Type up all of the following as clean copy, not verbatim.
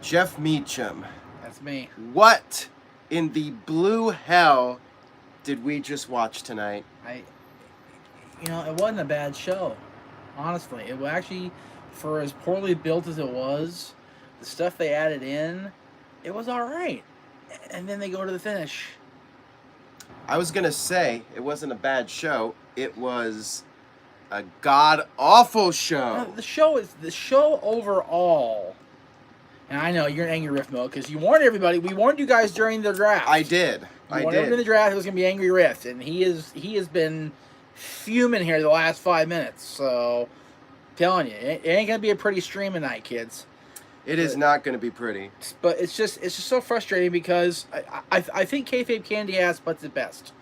Jeff Meacham. That's me. What in the blue hell did we just watch tonight? It wasn't a bad show. Honestly, it was actually, for as poorly built as it was, the stuff they added in, it was all right. And then they go to the finish. I was gonna say it wasn't a bad show. It was a god-awful show. The show overall. And I know you're in angry riff mode because you warned everybody. We warned you guys during the draft. I did. You warned everyone in the draft it was gonna be angry riff, and he has been fuming here the last 5 minutes. So, I'm telling you, it ain't gonna be a pretty stream tonight, kids. It is not going to be pretty. But it's just so frustrating because I think kayfabe candy ass butts it best.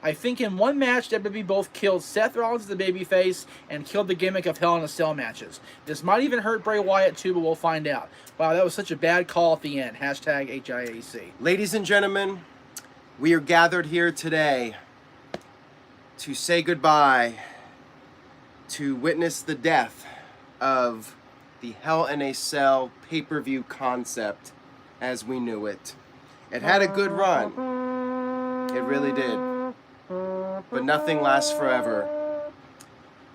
I think in one match WWE both killed Seth Rollins as the babyface and killed the gimmick of Hell in a Cell matches. This might even hurt Bray Wyatt too, but we'll find out. Wow, that was such a bad call at the end. Hashtag HIAC. Ladies and gentlemen, we are gathered here today to say goodbye, to witness the death of the Hell in a Cell pay-per-view concept as we knew it. It had a good run. It really did. But nothing lasts forever.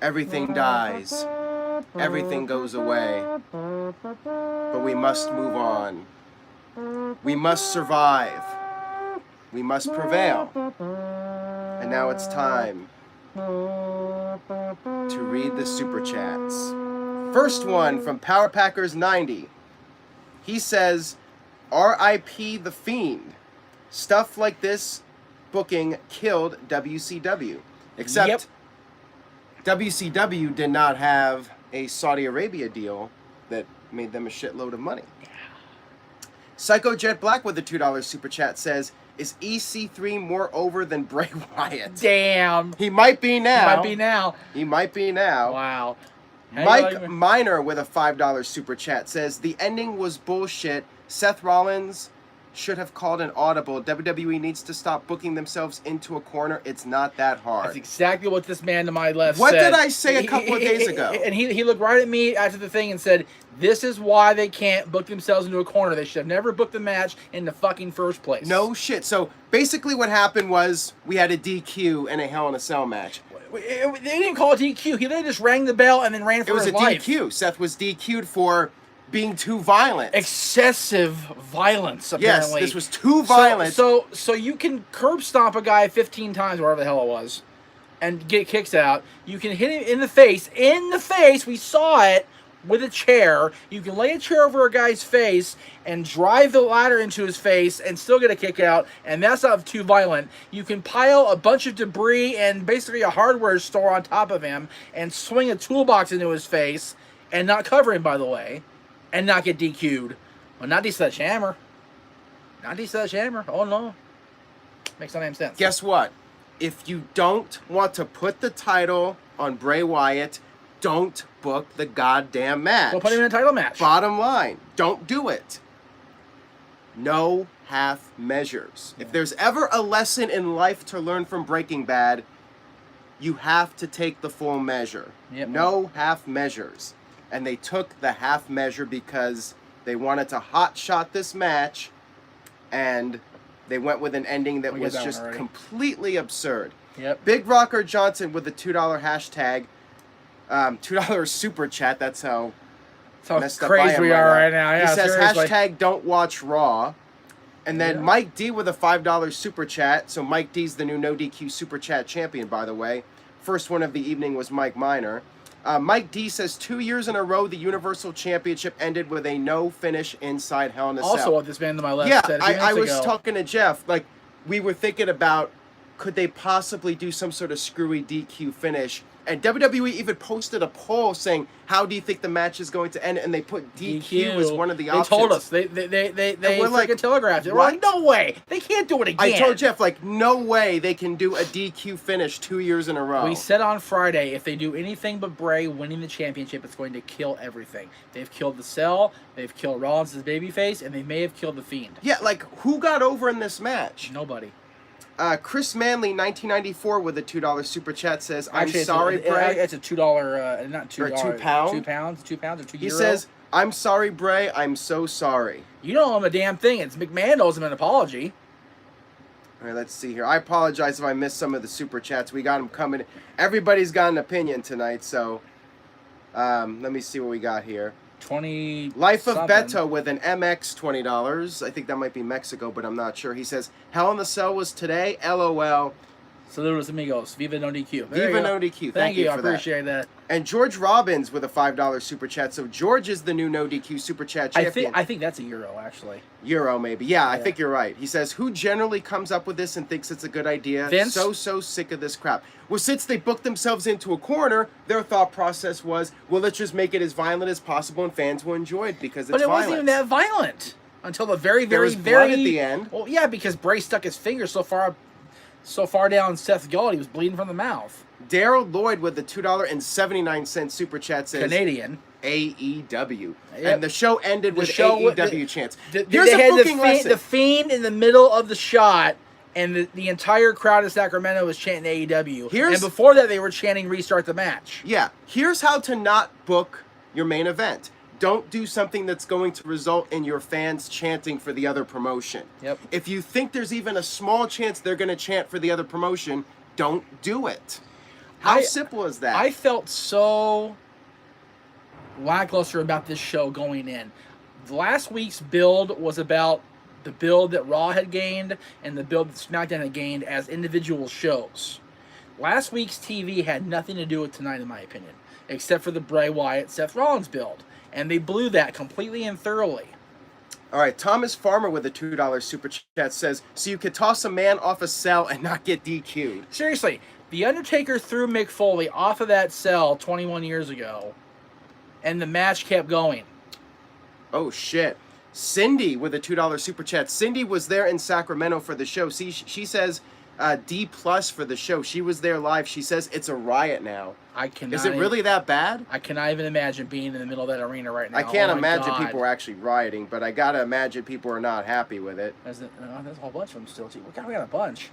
Everything dies. Everything goes away. But we must move on. We must survive. We must prevail. And now it's time to read the Super Chats. First one from Power Packers 90. He says, R.I.P. The Fiend. Stuff like this booking killed WCW. Except WCW did not have a Saudi Arabia deal that made them a shitload of money. Psycho Jet Black with a $2 super chat says, is EC3 more over than Bray Wyatt? Damn. He might be now. He might be now. Wow. Mike Miner with a $5 super chat says, the ending was bullshit. Seth Rollins should have called an audible. WWE needs to stop booking themselves into a corner. It's not that hard. That's exactly what this man to my left What said. did I say a couple of days ago? And he looked right at me after the thing and said, this is why they can't book themselves into a corner. They should have never booked the match in the fucking first place. No shit. So basically what happened was we had a DQ and a Hell in a Cell match. They didn't call it DQ. He literally just rang the bell and then ran for his life. It was a DQ. Seth was DQ'd for being too violent. Excessive violence, apparently. Yes, this was too violent. So you can curb stomp a guy 15 times, whatever the hell it was, and get kicks out. You can hit him in the face. In the face, we saw it with a chair. You can lay a chair over a guy's face and drive the ladder into his face and still get a kick out, and that's not too violent. You can pile a bunch of debris and basically a hardware store on top of him and swing a toolbox into his face and not cover him, by the way, and not get DQ'd. Well, not D Sledgehammer. Not D Sledgehammer. Oh, no. Makes no damn sense. Guess what? If you don't want to put the title on Bray Wyatt, don't book the goddamn match. We'll put him in a title match. Bottom line, don't do it. No half measures. Yeah. If there's ever a lesson in life to learn from Breaking Bad, you have to take the full measure. Yep. No half measures. And they took the half measure because they wanted to hot shot this match, and they went with an ending that was just completely absurd. Yep. Big Rocker Johnson with the $2 hashtag, $2 super chat. That's how messed up I crazy am we are right now. Yeah, he says seriously. hashtag don't watch Raw. And then Mike D with a $5 super chat. So Mike D's the new No DQ super chat champion, by the way. First one of the evening was Mike Miner. Mike D says 2 years in a row the Universal Championship ended with a no finish inside Hell in a Cell. Also, what this man to my left said. Yeah, I was talking to Jeff. Like, we were thinking about, could they possibly do some sort of screwy DQ finish? And WWE even posted a poll saying, how do you think the match is going to end? And they put DQ as one of the options. They told us. They freaking telegraphed it. We're like, no way. They can't do it again. I told Jeff, like, no way they can do a DQ finish 2 years in a row. We said on Friday, if they do anything but Bray winning the championship, it's going to kill everything. They've killed the Cell, they've killed Rollins' babyface, and they may have killed the Fiend. Yeah, like, who got over in this match? Nobody. Chris Manley, 1994, with a $2 super chat says, Actually, I'm sorry, Bray. It's a $2, not $2. Or £2. £2 or €2. He says, I'm sorry, Bray. I'm so sorry. You don't owe him a damn thing. It's McMahon owes him an apology. All right, let's see here. I apologize if I missed some of the super chats. We got them coming. Everybody's got an opinion tonight, so let me see what we got here. 20. Life of something. Beto with an MX $20. I think that might be Mexico, but I'm not sure. He says, Hell in the Cell was today. LOL. Saludos amigos. Viva no DQ. Viva no DQ. Thank you. for I appreciate that. And George Robbins with a $5 super chat. So George is the new no DQ super chat champion. I think that's a euro, actually. Euro, maybe. Yeah, I think you're right. He says, who generally comes up with this and thinks it's a good idea? Vince? So sick of this crap. Well, since they booked themselves into a corner, their thought process was, well, let's just make it as violent as possible and fans will enjoy it because it's But it violent. wasn't even that violent until the very, There very, was very... blood at the end. Well, yeah, because Bray stuck his finger so far down Seth's gullet, he was bleeding from the mouth. Daryl Lloyd with the $2.79 super chat says, Canadian. AEW. Yep. And the show ended with show AEW chants. Here's They a had booking lesson. the Fiend in the middle of the shot, and the entire crowd in Sacramento was chanting AEW. And before that, they were chanting Restart the Match. Yeah. Here's how to not book your main event. Don't do something that's going to result in your fans chanting for the other promotion. Yep. If you think there's even a small chance they're going to chant for the other promotion, don't do it. How simple is that? I felt so lackluster about this show going in. Last week's build was about the build that Raw had gained and the build that SmackDown had gained as individual shows. Last week's TV had nothing to do with tonight, in my opinion, except for the Bray Wyatt Seth Rollins build. And they blew that completely and thoroughly. All right, Thomas Farmer with a $2 super chat says, so you could toss a man off a cell and not get DQ'd. Seriously, The Undertaker threw Mick Foley off of that cell 21 years ago, and the match kept going. Oh, shit. Cindy with a $2 super chat. Cindy was there in Sacramento for the show. See, she says D+ for the show. She was there live. She says it's a riot now. Is it really that bad? I cannot even imagine being in the middle of that arena right now. I can't imagine people are actually rioting, but I gotta imagine people are not happy with it. There's a whole bunch of them still, too. We got a bunch.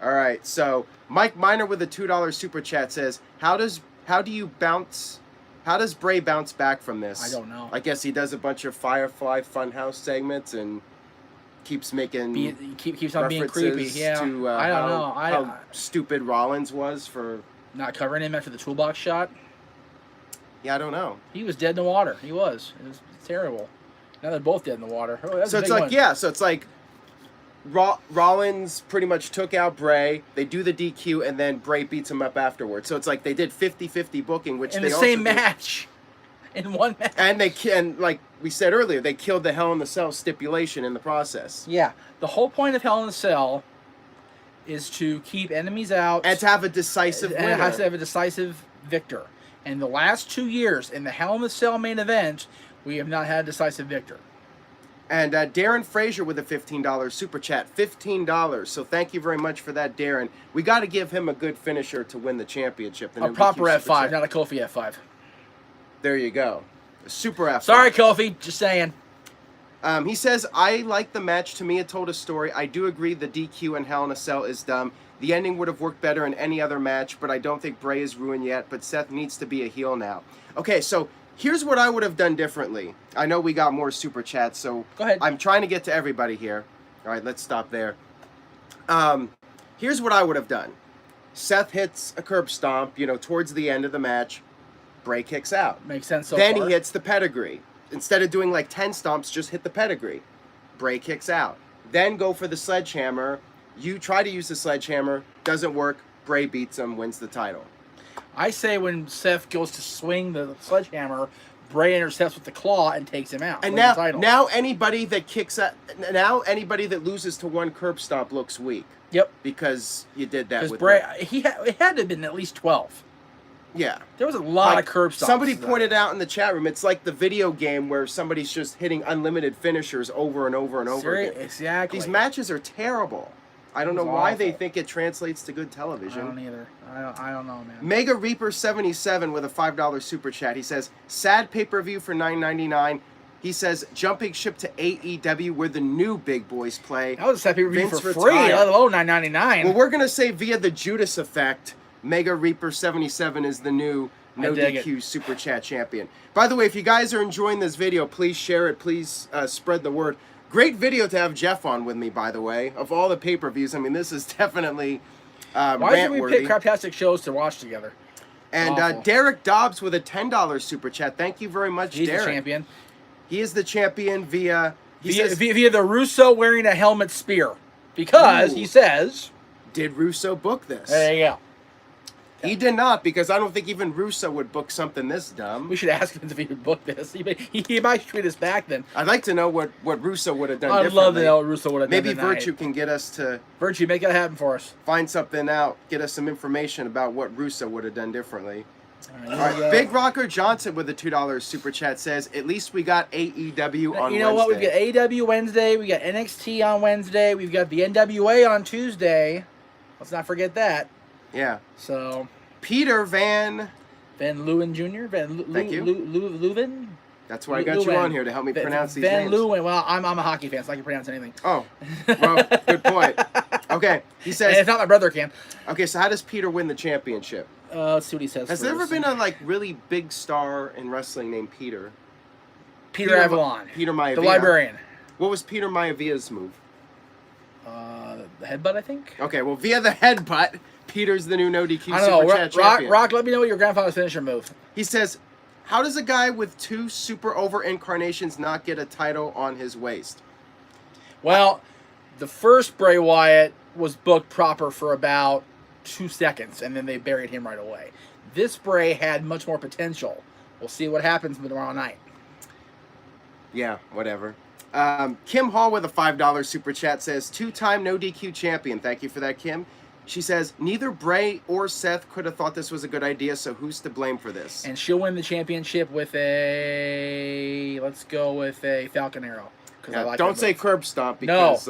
All right, so Mike Miner with a $2 super chat says, how does Bray bounce back from this? I don't know. I guess he does a bunch of Firefly Funhouse segments and keeps making keeps on being creepy. Yeah, to, I don't know. How stupid Rollins was for not covering him after the toolbox shot. Yeah, I don't know. He was dead in the water. He was. It was terrible. Now they're both dead in the water. Oh, so it's like So it's like Rollins pretty much took out Bray. They do the DQ, and then Bray beats him up afterwards. So it's like they did 50-50 booking, which in they the also same match. In one match. And like we said earlier, they killed the Hell in the Cell stipulation in the process. Yeah. The whole point of Hell in the Cell is to keep enemies out. And to have a decisive winner. And it has to have a decisive victor. And the last 2 years, in the Hell in the Cell main event, we have not had a decisive victor. And Darren Frazier with a $15 super chat. $15. So thank you very much for that, Darren. We got to give him a good finisher to win the championship. A proper F5, not a Kofi F5. There you go. A super F5. Sorry, Kofi. Just saying. He says, I like the match. To me, it told a story. I do agree the DQ and Hell in a Cell is dumb. The ending would have worked better in any other match, but I don't think Bray is ruined yet. But Seth needs to be a heel now. Okay, so here's what I would have done differently. I know we got more super chats, so go ahead. I'm trying to get to everybody here. All right, let's stop there. Here's what I would have done. Seth hits a curb stomp, towards the end of the match. Bray kicks out. Makes sense so Then far. he hits the pedigree. Instead of doing like 10 stomps, just hit the pedigree. Bray kicks out. Then go for the sledgehammer. You try to use the sledgehammer. Doesn't work. Bray beats him, wins the title. I say when Seth goes to swing the sledgehammer, Bray intercepts with the claw and takes him out. And now anybody that loses to one curb stomp looks weak. Yep. Because you did that with Bray. It had to have been at least 12. Yeah. There was a lot of curb stomps. Somebody pointed out in the chat room, it's like the video game where somebody's just hitting unlimited finishers over and over and over again. Exactly. These matches are terrible. I don't know why they think it translates to good television. I don't either. I don't know, man. Mega Reaper 77 with a $5 super chat. He says, sad pay-per-view for $9.99. He says, jumping ship to AEW where the new big boys play. That was a sad pay-per-view for free, let alone $9.99. Well, we're going to say via the Judas effect, Mega Reaper 77 is the new No DQ Super Chat champion. By the way, if you guys are enjoying this video, please share it. Please spread the word. Great video to have Jeff on with me, by the way. Of all the pay-per-views, I mean, this is definitely Why should we pick craptastic shows to watch together? And Derek Dobbs with a $10 Super Chat. Thank you very much, He's Derek. the champion. He is the champion via the Russo wearing a helmet spear. Because he says... Did Russo book this? There you go. He did not, because I don't think even Russo would book something this dumb. We should ask him if he would book this. He might tweet us back then. I'd like to know what Russo would have done differently. I'd love to know what Russo would have done Maybe tonight. Virtue can get us to... Virtue, make that happen for us. Find something out. Get us some information about what Russo would have done differently. All right. Big Rocker Johnson with a $2 Super Chat says, at least we got AEW on Wednesday. You know what? We've got AEW Wednesday. We got NXT on Wednesday. We've got the NWA on Tuesday. Let's not forget that. Yeah. So... Peter Van Leeuwen Jr. Thank you. Leeuwen? That's why I got you on here, to help me pronounce these Van names. Leeuwen. Well, I'm a hockey fan, so I can pronounce anything. Oh, well, good point. Okay, he says... And if not, my brother can. Okay, so how does Peter win the championship? Let's see what he says. Has there ever been a really big star in wrestling named Peter? Peter Avalon. Peter Maivia. The librarian. What was Peter Maivia's move? The headbutt, I think. Okay, well, via the headbutt, Peter's the new no DQ I don't Super know. Chat champion. Rock, let me know what your grandfather's finisher move. He says, how does a guy with 2 super over incarnations not get a title on his waist? Well, the first Bray Wyatt was booked proper for about 2 seconds, and then they buried him right away. This Bray had much more potential. We'll see what happens tomorrow night. Yeah, whatever. Kim Hall with a $5 Super Chat says, 2-time no DQ champion. Thank you for that, Kim. She says, neither Bray or Seth could have thought this was a good idea, so who's to blame for this? And she'll win the championship with let's go with a Falcon Arrow. Yeah, I like don't say curb stomp because,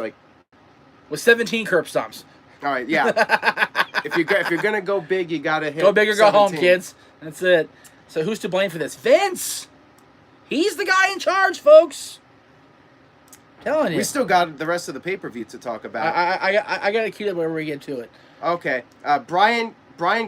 with 17 curb stomps. All right, yeah. if you're going to go big, you got to hit Go big or 17. go home, kids. That's it. So who's to blame for this? Vince! He's the guy in charge, folks. Telling you. We still got the rest of the pay-per-view to talk about. I got to keep it whenever we get to it. Okay. Brian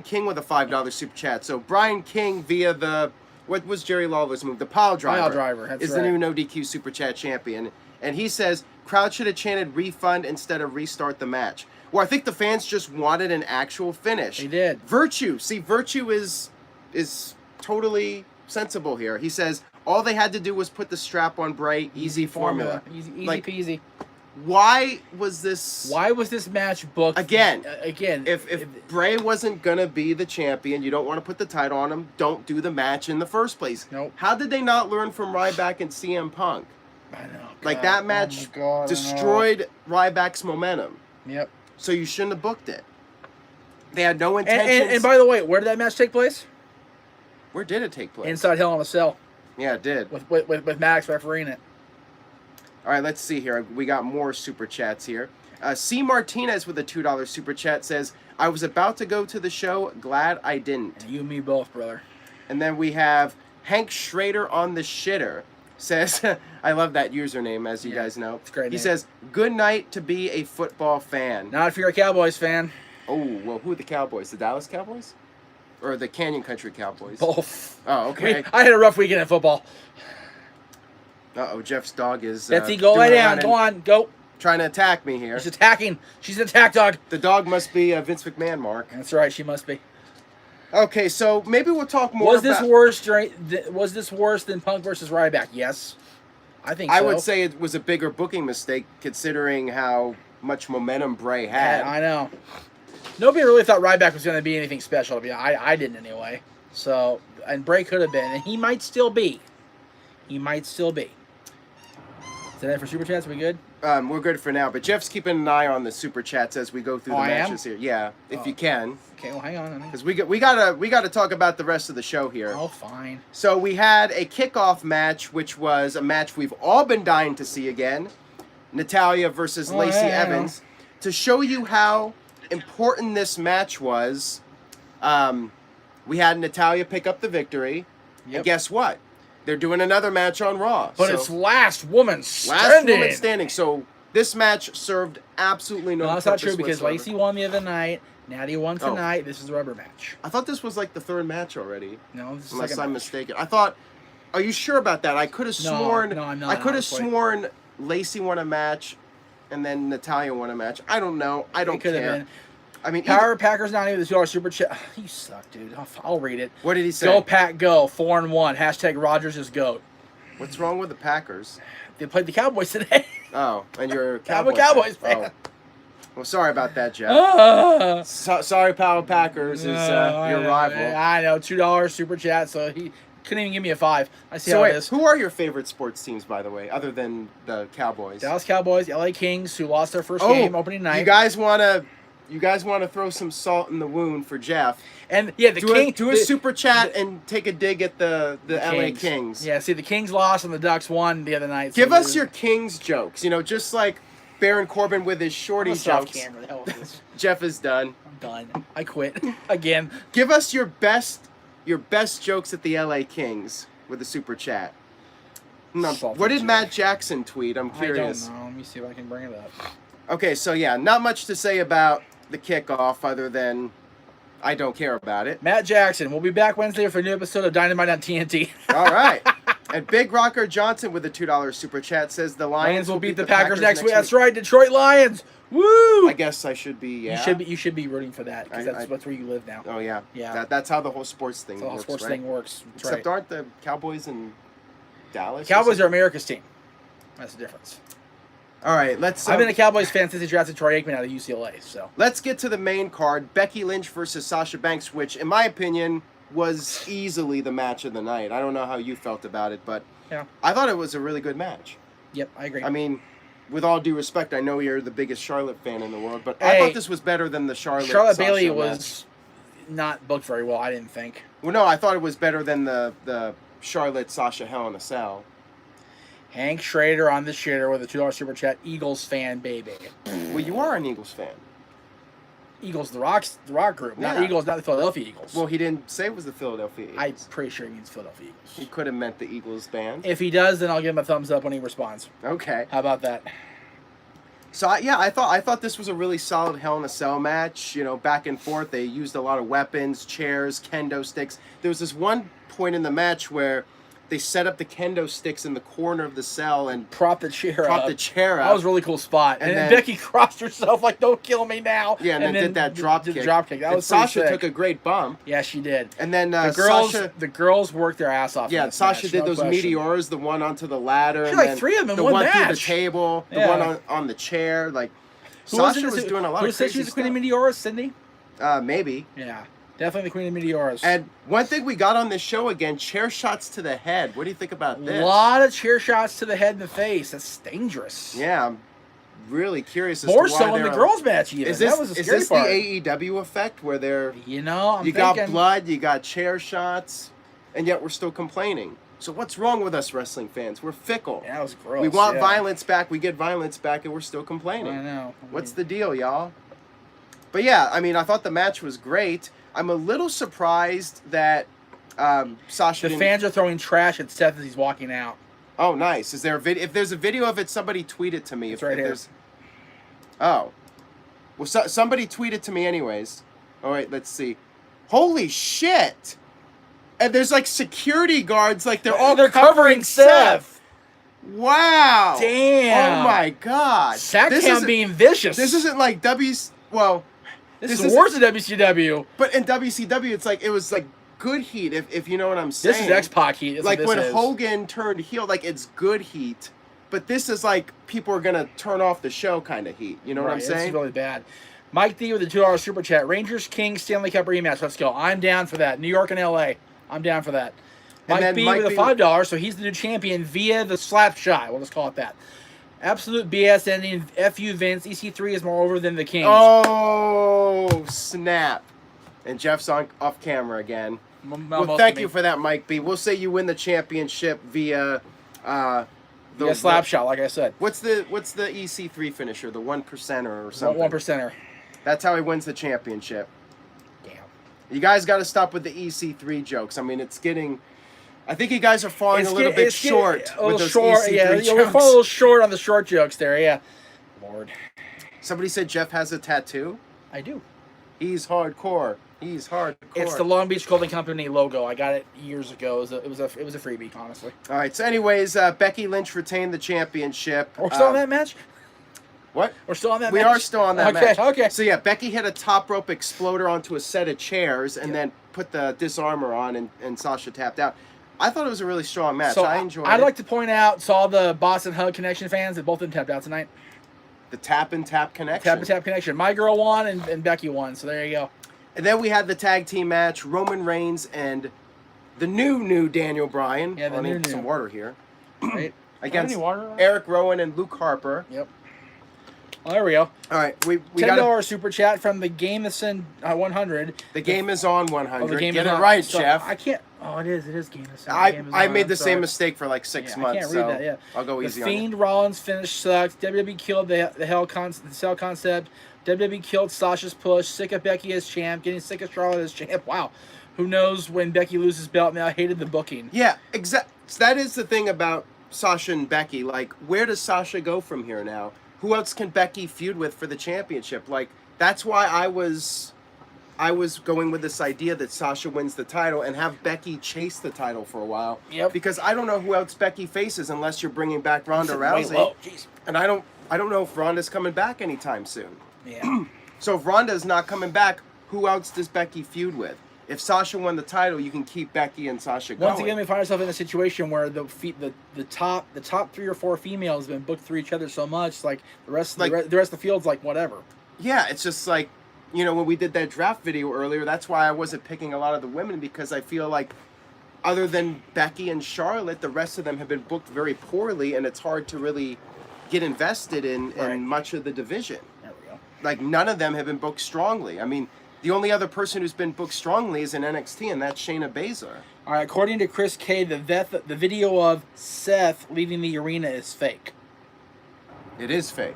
King with a $5 Super Chat. So Brian King via the... What was Jerry Lawler's move? The pile driver. Pile driver, that's is right. the new no DQ Super Chat champion. And he says, crowd should have chanted refund instead of restart the match. Well, I think the fans just wanted an actual finish. They did. Virtue. See, Virtue is totally sensible here. He says, all they had to do was put the strap on Bray. Easy formula. Easy peasy. Why was this match booked again? If Bray wasn't gonna be the champion, you don't want to put the title on him. Don't do the match in the first place. Nope. How did they not learn from Ryback and CM Punk? I know. Like that match destroyed Ryback's momentum. Yep. So you shouldn't have booked it. They had no intentions. And by the way, where did that match take place? Where did it take place? Inside Hell in a Cell. Yeah, it did. With Max refereeing it. All right, let's see here. We got more Super Chats here. C. Martinez with a $2 Super Chat says, I was about to go to the show. Glad I didn't. And you and me both, brother. And then we have Hank Schrader on the shitter. Says, I love that username, as you guys know. It's a great He name. says, good night to be a football fan. Not if you're a Cowboys fan. Oh, well, who are the Cowboys? The Dallas Cowboys? Or the Canyon Country Cowboys? Both. Oh, okay. I had a rough weekend at football. Uh-oh, Jeff's dog is Betsy, go lay down. Go on. Go. Trying to attack me here. She's attacking. She's an attack dog. The dog must be Vince McMahon, Mark. That's right. She must be. Okay, so maybe we'll talk more Was this worse than Punk versus Ryback? Yes. I think so. I would say it was a bigger booking mistake considering how much momentum Bray had. I know. Nobody really thought Ryback was going to be anything special. I didn't anyway. So, and Bray could have been, and he might still be. He might still be. Is that it for Super Chats? Are we good? We're good for now, but Jeff's keeping an eye on the Super Chats as we go through the matches here. Yeah, if you can. Okay, well, hang on. Because we gotta talk about the rest of the show here. Oh, fine. So we had a kickoff match, which was a match we've all been dying to see again. Natalya versus Lacey Evans. To show you how important this match was, we had Natalya pick up the victory. Yep. And guess what? They're doing another match on Raw. But it's last woman standing. So this match served absolutely no purpose that's not true because whatsoever. Lacey won the other night. Natty won tonight. This is the rubber match. I thought this was like the third match already. No, this is the unless second I'm match. mistaken. I thought. Are you sure about that? I could have sworn. No, I'm not. I could have honestly. sworn Lacey won a match, and then Natalya won a match. I don't know. I don't could have care. been. I mean, Power Packers not even the $2 super chat. You suck, dude. I'll read it. what did he say? Go Pack Go 4-1. Hashtag Rogers is GOAT. What's wrong with the Packers? They played the Cowboys today. Oh, and you're a I'm a Cowboys Cowboys fan. fan. Oh. Well, sorry about that, Jeff. So, Sorry, Power Packers is your rival. I know. $2 super chat, so he couldn't even give me a 5. I see So how wait, it is. who are your favorite sports teams, by the way, other than the Cowboys? Dallas Cowboys, LA Kings, who lost their first game opening night. You guys wanna throw some salt in the wound for Jeff? And yeah, the Kings do a super chat and take a dig at the LA Kings. Yeah, see, the Kings lost and the Ducks won the other night. Give us your Kings jokes. You know, just like Baron Corbin with his shorty off jokes. camera. The hell is this? Jeff is done. I'm done. I quit again. Give us your best jokes at the LA Kings with a super chat. No, Salty what did joke. Matt Jackson tweet? I'm curious. I don't know. Let me see if I can bring it up. Okay, so yeah, not much to say about the kickoff other than I don't care about it. Matt Jackson. We'll be back Wednesday for a new episode of Dynamite on TNT. All right. And Big Rocker Johnson with a $2 super chat says the Lions will beat the Packers next week. That's right, Detroit Lions. Woo! I guess I should be. Yeah. You should be rooting for that because that's where you live now. Oh yeah. Yeah. That's how the whole sports thing That's how works. the sports right? thing works. That's Except right. aren't the Cowboys in Dallas? Cowboys are America's team. That's the difference. All right, let's. I've been a Cowboys fan since they drafted Troy Aikman out of UCLA. So let's get to the main card: Becky Lynch versus Sasha Banks, which, in my opinion, was easily the match of the night. I don't know how you felt about it, but yeah, I thought it was a really good match. Yep, I agree. I mean, with all due respect, I know you're the biggest Charlotte fan in the world, but I thought this was better than the Charlotte Bayley Sasha was not booked very well. I didn't think. Well, no, I thought it was better than the Charlotte Sasha Hell in a Cell. Hank Schrader on the shitter with a $2 super chat. Eagles fan, baby. Well, you are an Eagles fan. Eagles, the Rock group, not Yeah. Eagles, not the Philadelphia Eagles. Well, he didn't say it was the Philadelphia Eagles. I'm pretty sure he means Philadelphia Eagles. He could have meant the Eagles band. If he does, then I'll give him a thumbs up when he responds. Okay. How about that? So I thought this was a really solid Hell in a Cell match. You know, back and forth. They used a lot of weapons, chairs, kendo sticks. There was this one point in the match where they set up the kendo sticks in the corner of the cell and prop the chair up. That was a really cool spot. And then Becky crossed herself like, "Don't kill me now." Yeah, and then did that drop kick. That was Sasha sick. took a great bump. Yeah, she did. And then the girls worked their ass off. Yeah, Sasha did those meteors, the one onto the ladder. She and like then 3 of them in the one one match. through the table, the one on the chair. Like Sasha was doing a lot of crazy stuff. Who said she was the Queen of Meteoras, Cindy? Maybe. Yeah. Definitely the Queen of Meteoras. And one thing we got on this show again, chair shots to the head. What do you think about this? A lot of chair shots to the head and the face. That's dangerous. Yeah, I'm really curious as More to why so in the girls' match even. That was the scary part. the AEW effect where they're... You know, you got blood, you got chair shots, and yet we're still complaining. So what's wrong with us wrestling fans? We're fickle. Yeah, that was gross. We want violence back, we get violence back, and we're still complaining. I know. What's the deal, y'all? But yeah, I mean, I thought the match was great. I'm a little surprised that Sasha. The fans are throwing trash at Seth as he's walking out. Oh, nice. Is there a video? If there's a video of it, somebody tweet it to me. It's right here. Oh, well, somebody tweet it to me, anyways. All right, let's see. Holy shit! And there's like security guards, like they're covering Seth. Wow! Damn! Oh my god! Sacktown being vicious. This isn't like Well. This is worse than WCW. But in WCW, it was like good heat, if you know what I'm saying. This is X-Pac heat. That's like when is. Hogan turned heel, like it's good heat. But this is like people are gonna turn off the show kind of heat. You know what I'm saying? This is really bad. Mike D with the $2 super chat. Rangers Kings Stanley Cup rematch. Let's go. I'm down for that. New York and LA. I'm down for that. Mike B with a $5, so he's the new champion via the slap shot. We'll just call it that. Absolute BS ending. FU Vince. EC3 is more over than the Kings. Oh, snap. And Jeff's off camera again. Well, thank you for that, Mike B. We'll say you win the championship via the slap shot, like I said. What's the EC3 finisher? The 1%er or something? 1%er. That's how he wins the championship. Damn. You guys got to stop with the EC3 jokes. I mean, it's getting... I think you guys are falling a little bit short with those EC3 jokes. We're falling a little short on the short jokes there, yeah. Lord. Somebody said Jeff has a tattoo? I do. He's hardcore. He's hardcore. It's the Long Beach Clothing Company logo. I got it years ago. It was a freebie, honestly. All right. So, anyways, Becky Lynch retained the championship. We're still on that match. What? We're still on that. We match? are still on that match. Okay. So yeah, Becky hit a top rope exploder onto a set of chairs and then put the disarmor on, and Sasha tapped out. I thought it was a really strong match. So I enjoyed it. I'd like to point out, saw the Boston Hug Connection fans that both of them tapped out tonight. The tap and tap connection. Tap and tap connection. My girl won and Becky won. So there you go. And then we had the tag team match: Roman Reigns and the new Daniel Bryan. Yeah, the I need new. some water here. Right. Against Any water? Eric Rowan and Luke Harper. Yep. Well, there we go. All right, we $10 got super chat from the Gameson 100. the game is on 100. Oh, the game Get is it on. right, So Jeff. I can't. Oh, it is Gameson. I made the same mistake for like 6 months. I can't read so that. Yeah. I'll go The easy on you. Fiend Rollins finish sucks. WWE killed the Cell concept. WWE killed Sasha's push. Sick of Becky as champ. Getting sick of Charlotte as champ. Wow. Who knows when Becky loses belt? Now I hated the booking. Yeah, exactly. That is the thing about Sasha and Becky. Like, where does Sasha go from here now? Who else can Becky feud with for the championship? Like, that's why I was going with this idea that Sasha wins the title and have Becky chase the title for a while. Yep. Because I don't know who else Becky faces unless you're bringing back Ronda Rousey. Low. Jeez. And I don't know if Ronda's coming back anytime soon. Yeah. So if Ronda's not coming back, who else does Becky feud with? If Sasha won the title, you can keep Becky and Sasha going. Once again, we find ourselves in a situation where the top 3 or 4 females have been booked through each other so much, like the rest of the field's like whatever. Yeah, it's just like, you know, when we did that draft video earlier, that's why I wasn't picking a lot of the women, because I feel like other than Becky and Charlotte, the rest of them have been booked very poorly, and it's hard to really get invested in much of the division. There we go. Like, none of them have been booked strongly. I mean, the only other person who's been booked strongly is in NXT, and that's Shayna Baszler. All right, according to Chris K, the video of Seth leaving the arena is fake. It is fake.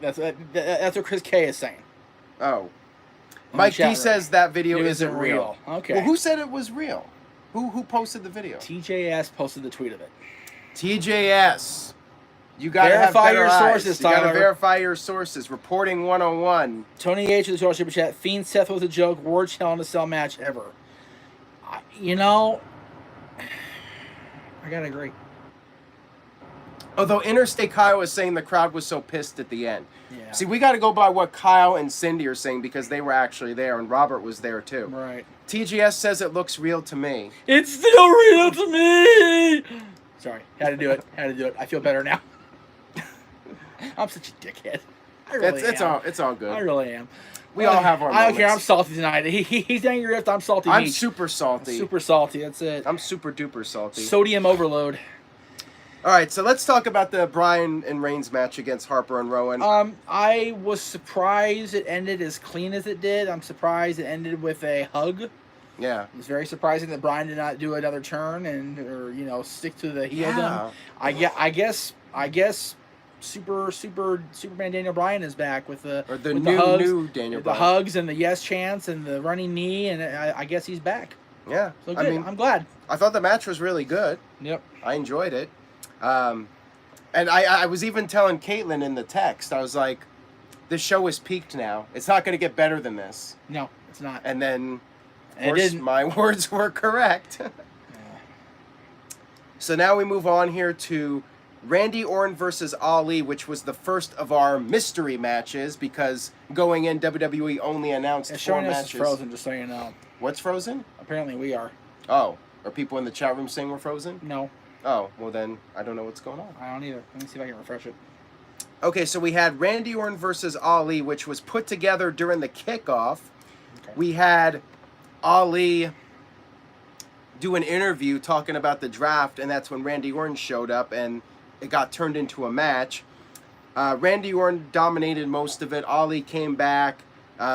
That's what Chris K is saying. Oh. In Mike the chat D says that video It isn't real. Okay. Well, who said it was real? Who posted the video? TJS posted the tweet of it. TJS. You gotta Verify have better your eyes. sources, You gotta Tyler. verify your sources. Reporting 101. Tony H with the Super Chat. Fiend Seth was a joke. Worst Hell in a Cell match ever. I gotta agree. Although Interstate Kyle is saying the crowd was so pissed at the end. Yeah. See, we got to go by what Kyle and Cindy are saying, because they were actually there, and Robert was there too. Right. TGS says it looks real to me. It's still real to me. Sorry, had to do it. I feel better now. I'm such a dickhead. I really am. It's all good. I really am. We all have our I don't care. I'm moments. salty tonight. He's angry rift. I'm salty. I'm meat. super salty. Super salty. That's it. I'm super duper salty. Sodium overload. All right, so let's talk about the Bryan and Reigns match against Harper and Rowan. I was surprised it ended as clean as it did. I'm surprised it ended with a hug. Yeah. It was very surprising that Bryan did not do another turn or stick to the heel. Yeah. I guess Superman Daniel Bryan is back with the new Daniel the Bryan. hugs and the yes chants and the running knee, and I guess he's back. Yeah. So good. I'm glad. I thought the match was really good. Yep. I enjoyed it. And I was even telling Caitlin in the text, I was like, this show is peaked now. It's not going to get better than this. No, it's not. And then, of And it course, didn't. my words were correct. So now we move on here to Randy Orton versus Ali, which was the first of our mystery matches, because going in, WWE only announced It's 4 showing us matches. is frozen, just so you know. What's frozen? Apparently we are. Oh, are people in the chat room saying we're frozen? No, Oh, well then, I don't know what's going on. I don't either. Let me see if I can refresh it. Okay, so we had Randy Orton versus Ali, which was put together during the kickoff. Okay. We had Ali do an interview talking about the draft, and that's when Randy Orton showed up, and it got turned into a match. Randy Orton dominated most of it. Ali came back,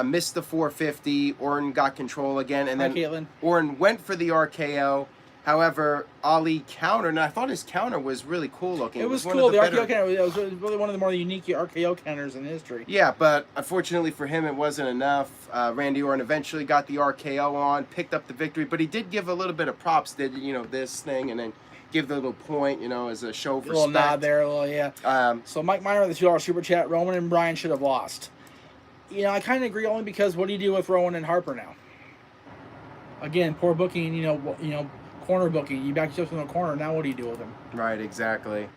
missed the 450. Orton got control again, and Hi, then Caitlin. Orton went for the RKO. However, Ali countered, and I thought his counter was really cool looking. It was one cool. of The better- RKO counter, it was really one of the more unique RKO counters in history. Yeah, but unfortunately for him, it wasn't enough. Randy Orton eventually got the RKO on, picked up the victory, but he did give a little bit of props, did, this thing, and then give the little point, as a show of A little respect. nod there, yeah. So Mike Meyer with the $2 super chat. Roman and Bryan should have lost. I kind of agree only because what do you do with Rowan and Harper now? Again, poor booking. Corner booking. You back yourself in the corner. Now what do you do with them? Right, exactly.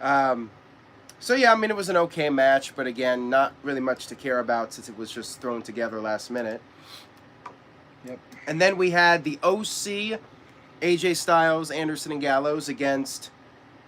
So yeah, I mean, it was an okay match, but again, not really much to care about since it was just thrown together last minute. Yep. And then we had the OC, AJ Styles, Anderson, and Gallows against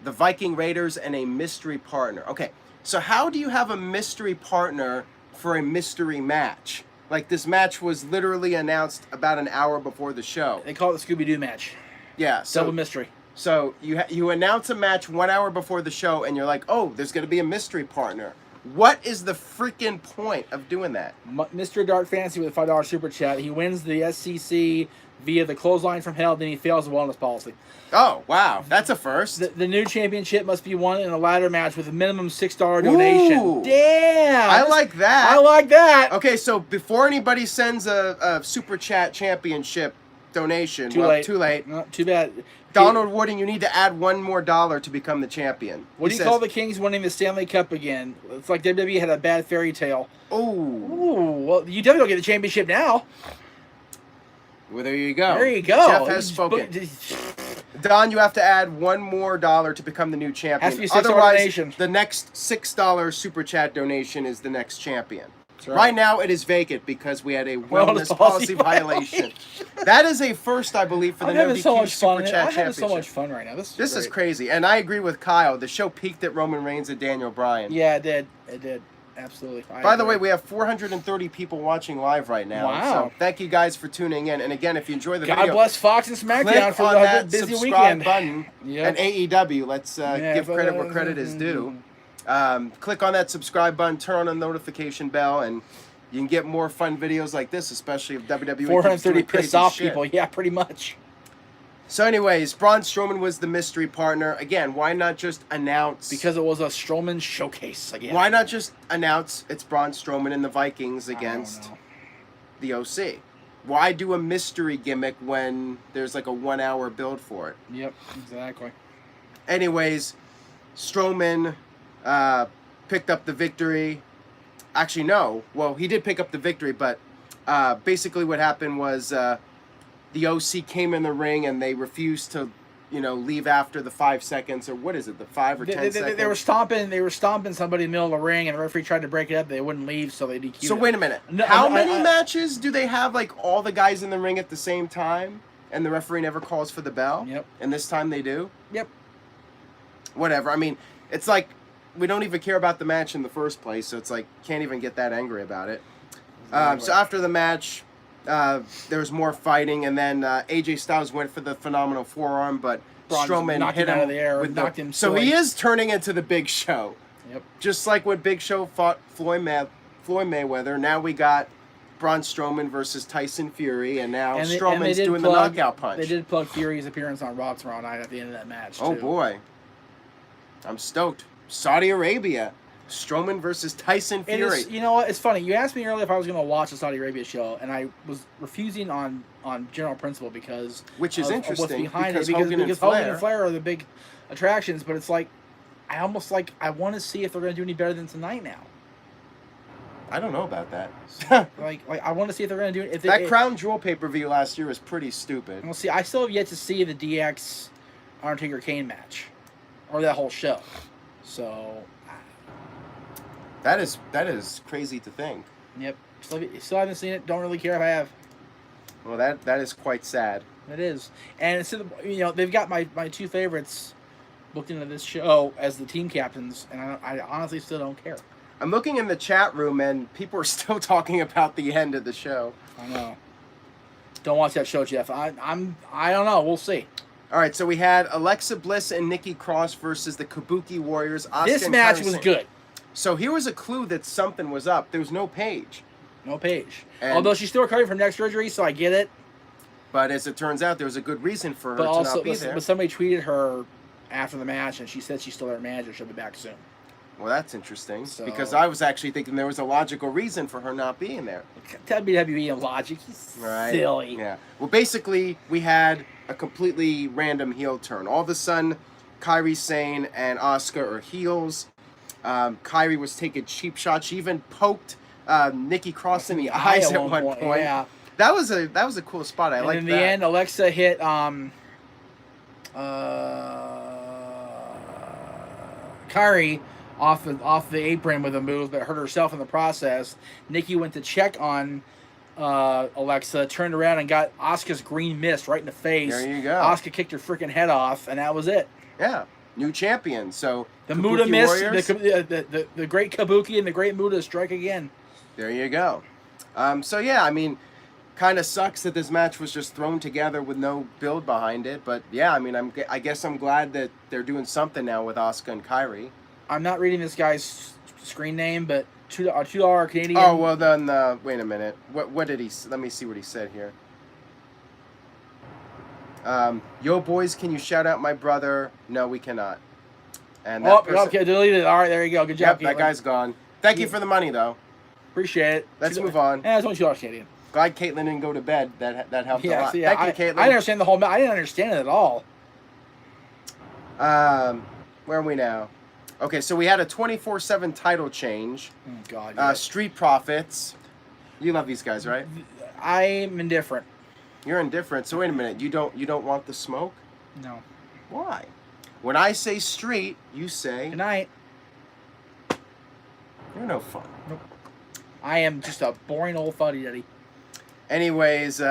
the Viking Raiders and a mystery partner. Okay, so how do you have a mystery partner for a mystery match? Like, this match was literally announced about an hour before the show. They call it the Scooby-Doo match. Yeah. Double mystery. So you announce a match 1 hour before the show, and you're like, oh, there's going to be a mystery partner. What is the freaking point of doing that? Mr. Dark Fantasy with a $5 super chat. He wins the SCC via the clothesline from hell, then he fails the wellness policy. Oh, wow. That's a first. The new championship must be won in a ladder match with a minimum $6 donation. Ooh. Damn! I like that. I like that. Okay, so before anybody sends a super chat championship donation, Too late. Too late. No, too bad. Donald Wooden, you need to add $1 more to become the champion. What do you call the Kings winning the Stanley Cup again? It's like WWE had a bad fairy tale. Ooh. Well, you definitely don't get the championship now. Well, there you go. There you go. Jeff has spoken. Don, you have to add $1 more to become the new champion. Has to be $6 Otherwise, donation. the next $6 super chat donation is the next champion. Right. Right now, it is vacant because we had a wellness policy violation. That is a first, I believe, for the No DQ Super Chat I'm having Championship. so much fun right now. This is crazy. And I agree with Kyle. The show peaked at Roman Reigns and Daniel Bryan. Yeah, it did. It did. Absolutely. By the way, we have 430 people watching live right now. Wow. So thank you guys for tuning in. And again, if you enjoy the video, God bless Fox and SmackDown click for on the that busy subscribe weekend. button. Yep. And AEW, let's give credit where credit is due. Click on that subscribe button, turn on the notification bell, and you can get more fun videos like this, especially if WWE 430 pissed off shit. people. Yeah, pretty much. So anyways, Braun Strowman was the mystery partner. Again, why not just announce... Because it was a Strowman showcase again. Why not just announce it's Braun Strowman and the Vikings against the OC? Why do a mystery gimmick when there's like a 1 hour build for it? Yep, exactly. Anyways, Strowman picked up the victory. Actually, no. Well, he did pick up the victory, but basically what happened was the OC came in the ring and they refused to, leave after the 5 seconds, or what is it, the 5 or 10 seconds? They were stomping somebody in the middle of the ring, and the referee tried to break it up. They wouldn't leave, so they DQ'd So it. wait a minute. How many matches do they have, like, all the guys in the ring at the same time, and the referee never calls for the bell? Yep. And this time they do? Yep. Whatever. I mean, it's like we don't even care about the match in the first place, so it's like can't even get that angry about it. So after the match, there was more fighting, and then AJ Styles went for the phenomenal forearm, but Strowman hit him out of the air, with knocked him. So he is turning into the Big Show. Yep. Just like when Big Show fought Floyd Mayweather, now we got Braun Strowman versus Tyson Fury, and now Strowman's doing the knockout punch. They did plug Fury's appearance on Raw tomorrow night at the end of that match. Oh boy, I'm stoked. Saudi Arabia. Strowman versus Tyson Fury. You know what? It's funny. You asked me earlier if I was going to watch the Saudi Arabia show, and I was refusing on general principle because which is interesting. What's behind because it? Hogan and Flair are the big attractions, but it's like I want to see if they're going to do any better than tonight now. I don't know about that. like I want to see if they're going to do it. That Crown Jewel pay-per-view last year was pretty stupid. We'll see. I still have yet to see the DX Undertaker Kane match or that whole show. So. That is crazy to think. Yep. Still haven't seen it. Don't really care if I have. Well, that is quite sad. It is. And instead of, they've got my two favorites booked into this show as the team captains, and I honestly still don't care. I'm looking in the chat room, and people are still talking about the end of the show. I know. Don't watch that show, Jeff. I don't know. We'll see. All right, so we had Alexa Bliss and Nikki Cross versus the Kabuki Warriors. This match was good. So here was a clue that something was up. There was no Paige. No Paige. Although she's still recovering from neck surgery, so I get it. But as it turns out, there was a good reason for her to not be there. But somebody tweeted her after the match, and she said she's still their manager. She'll be back soon. Well, that's interesting. Because I was actually thinking there was a logical reason for her not being there. WWE and logic. Silly. Yeah. Well, basically, we had a completely random heel turn. All of a sudden, Kairi Sane and Asuka are heels. Kairi was taking cheap shots. She even poked Nikki crossing the eyes at one point. Yeah. That was a cool spot. I like that. And in the end, Alexa hit Kyrie off the apron with a move, but hurt herself in the process. Nikki went to check on Alexa, turned around and got Asuka's green mist right in the face. There you go. Asuka kicked her freaking head off, and that was it. Yeah, new champion. So the Kabuki Muda mist, Warriors, the great Kabuki and the great Muda strike again. There you go. So yeah, I mean, kind of sucks that this match was just thrown together with no build behind it. But yeah, I mean, I guess I'm glad that they're doing something now with Asuka and Kyrie. I'm not reading this guy's screen name, but $2 Canadian. Oh well, then wait a minute. What did he? Let me see what he said here. Yo boys, can you shout out my brother? No, we cannot. And that okay, deleted it. All right, there you go. Good job. Yep, that guy's gone. Thank you for the money though. Appreciate it. Let's move on. Yeah, it's only $2 Canadian. Glad Caitlyn didn't go to bed. That helped a lot. Yeah, Thank you, Caitlyn. I didn't understand the whole. I didn't understand it at all. Where are we now? Okay, so we had a 24/7 title change. Oh, God. Yeah. Street Profits. You love these guys, right? I'm indifferent. You're indifferent. So wait a minute. You don't want the smoke? No. Why? When I say street, you say. Good night. You're no fun. Nope. I am just a boring old fuddy-duddy. Anyways,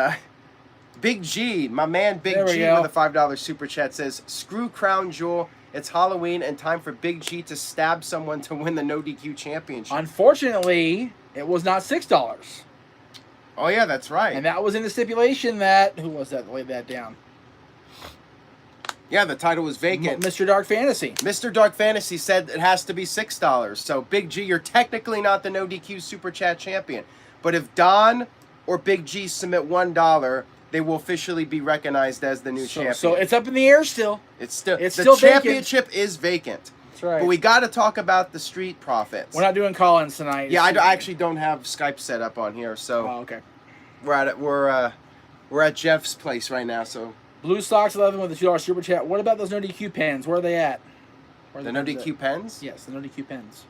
Big G, my man Big G with a $5 super chat says, "Screw Crown Jewel. It's Halloween and time for Big G to stab someone to win the No DQ championship." Unfortunately, it was not $6. Oh yeah, that's right. And that was in the stipulation that who was that laid that down? Yeah, the title was vacant. Mr. Dark Fantasy. Mr. Dark Fantasy said it has to be $6. So Big G, you're technically not the No DQ super chat champion, but if Don or Big G submit $1, they will officially be recognized as the new champion. So it's up in the air still. It's still the still championship is vacant. That's right. But we got to talk about the Street Profits. We're not doing call-ins tonight. Yeah, I actually don't have Skype set up on here, so okay. We're at Jeff's place right now. So Blue Sox 11 with the $2 super chat. What about those No DQ pens? Where are they at? The No DQ pens? Yes, the No DQ pens.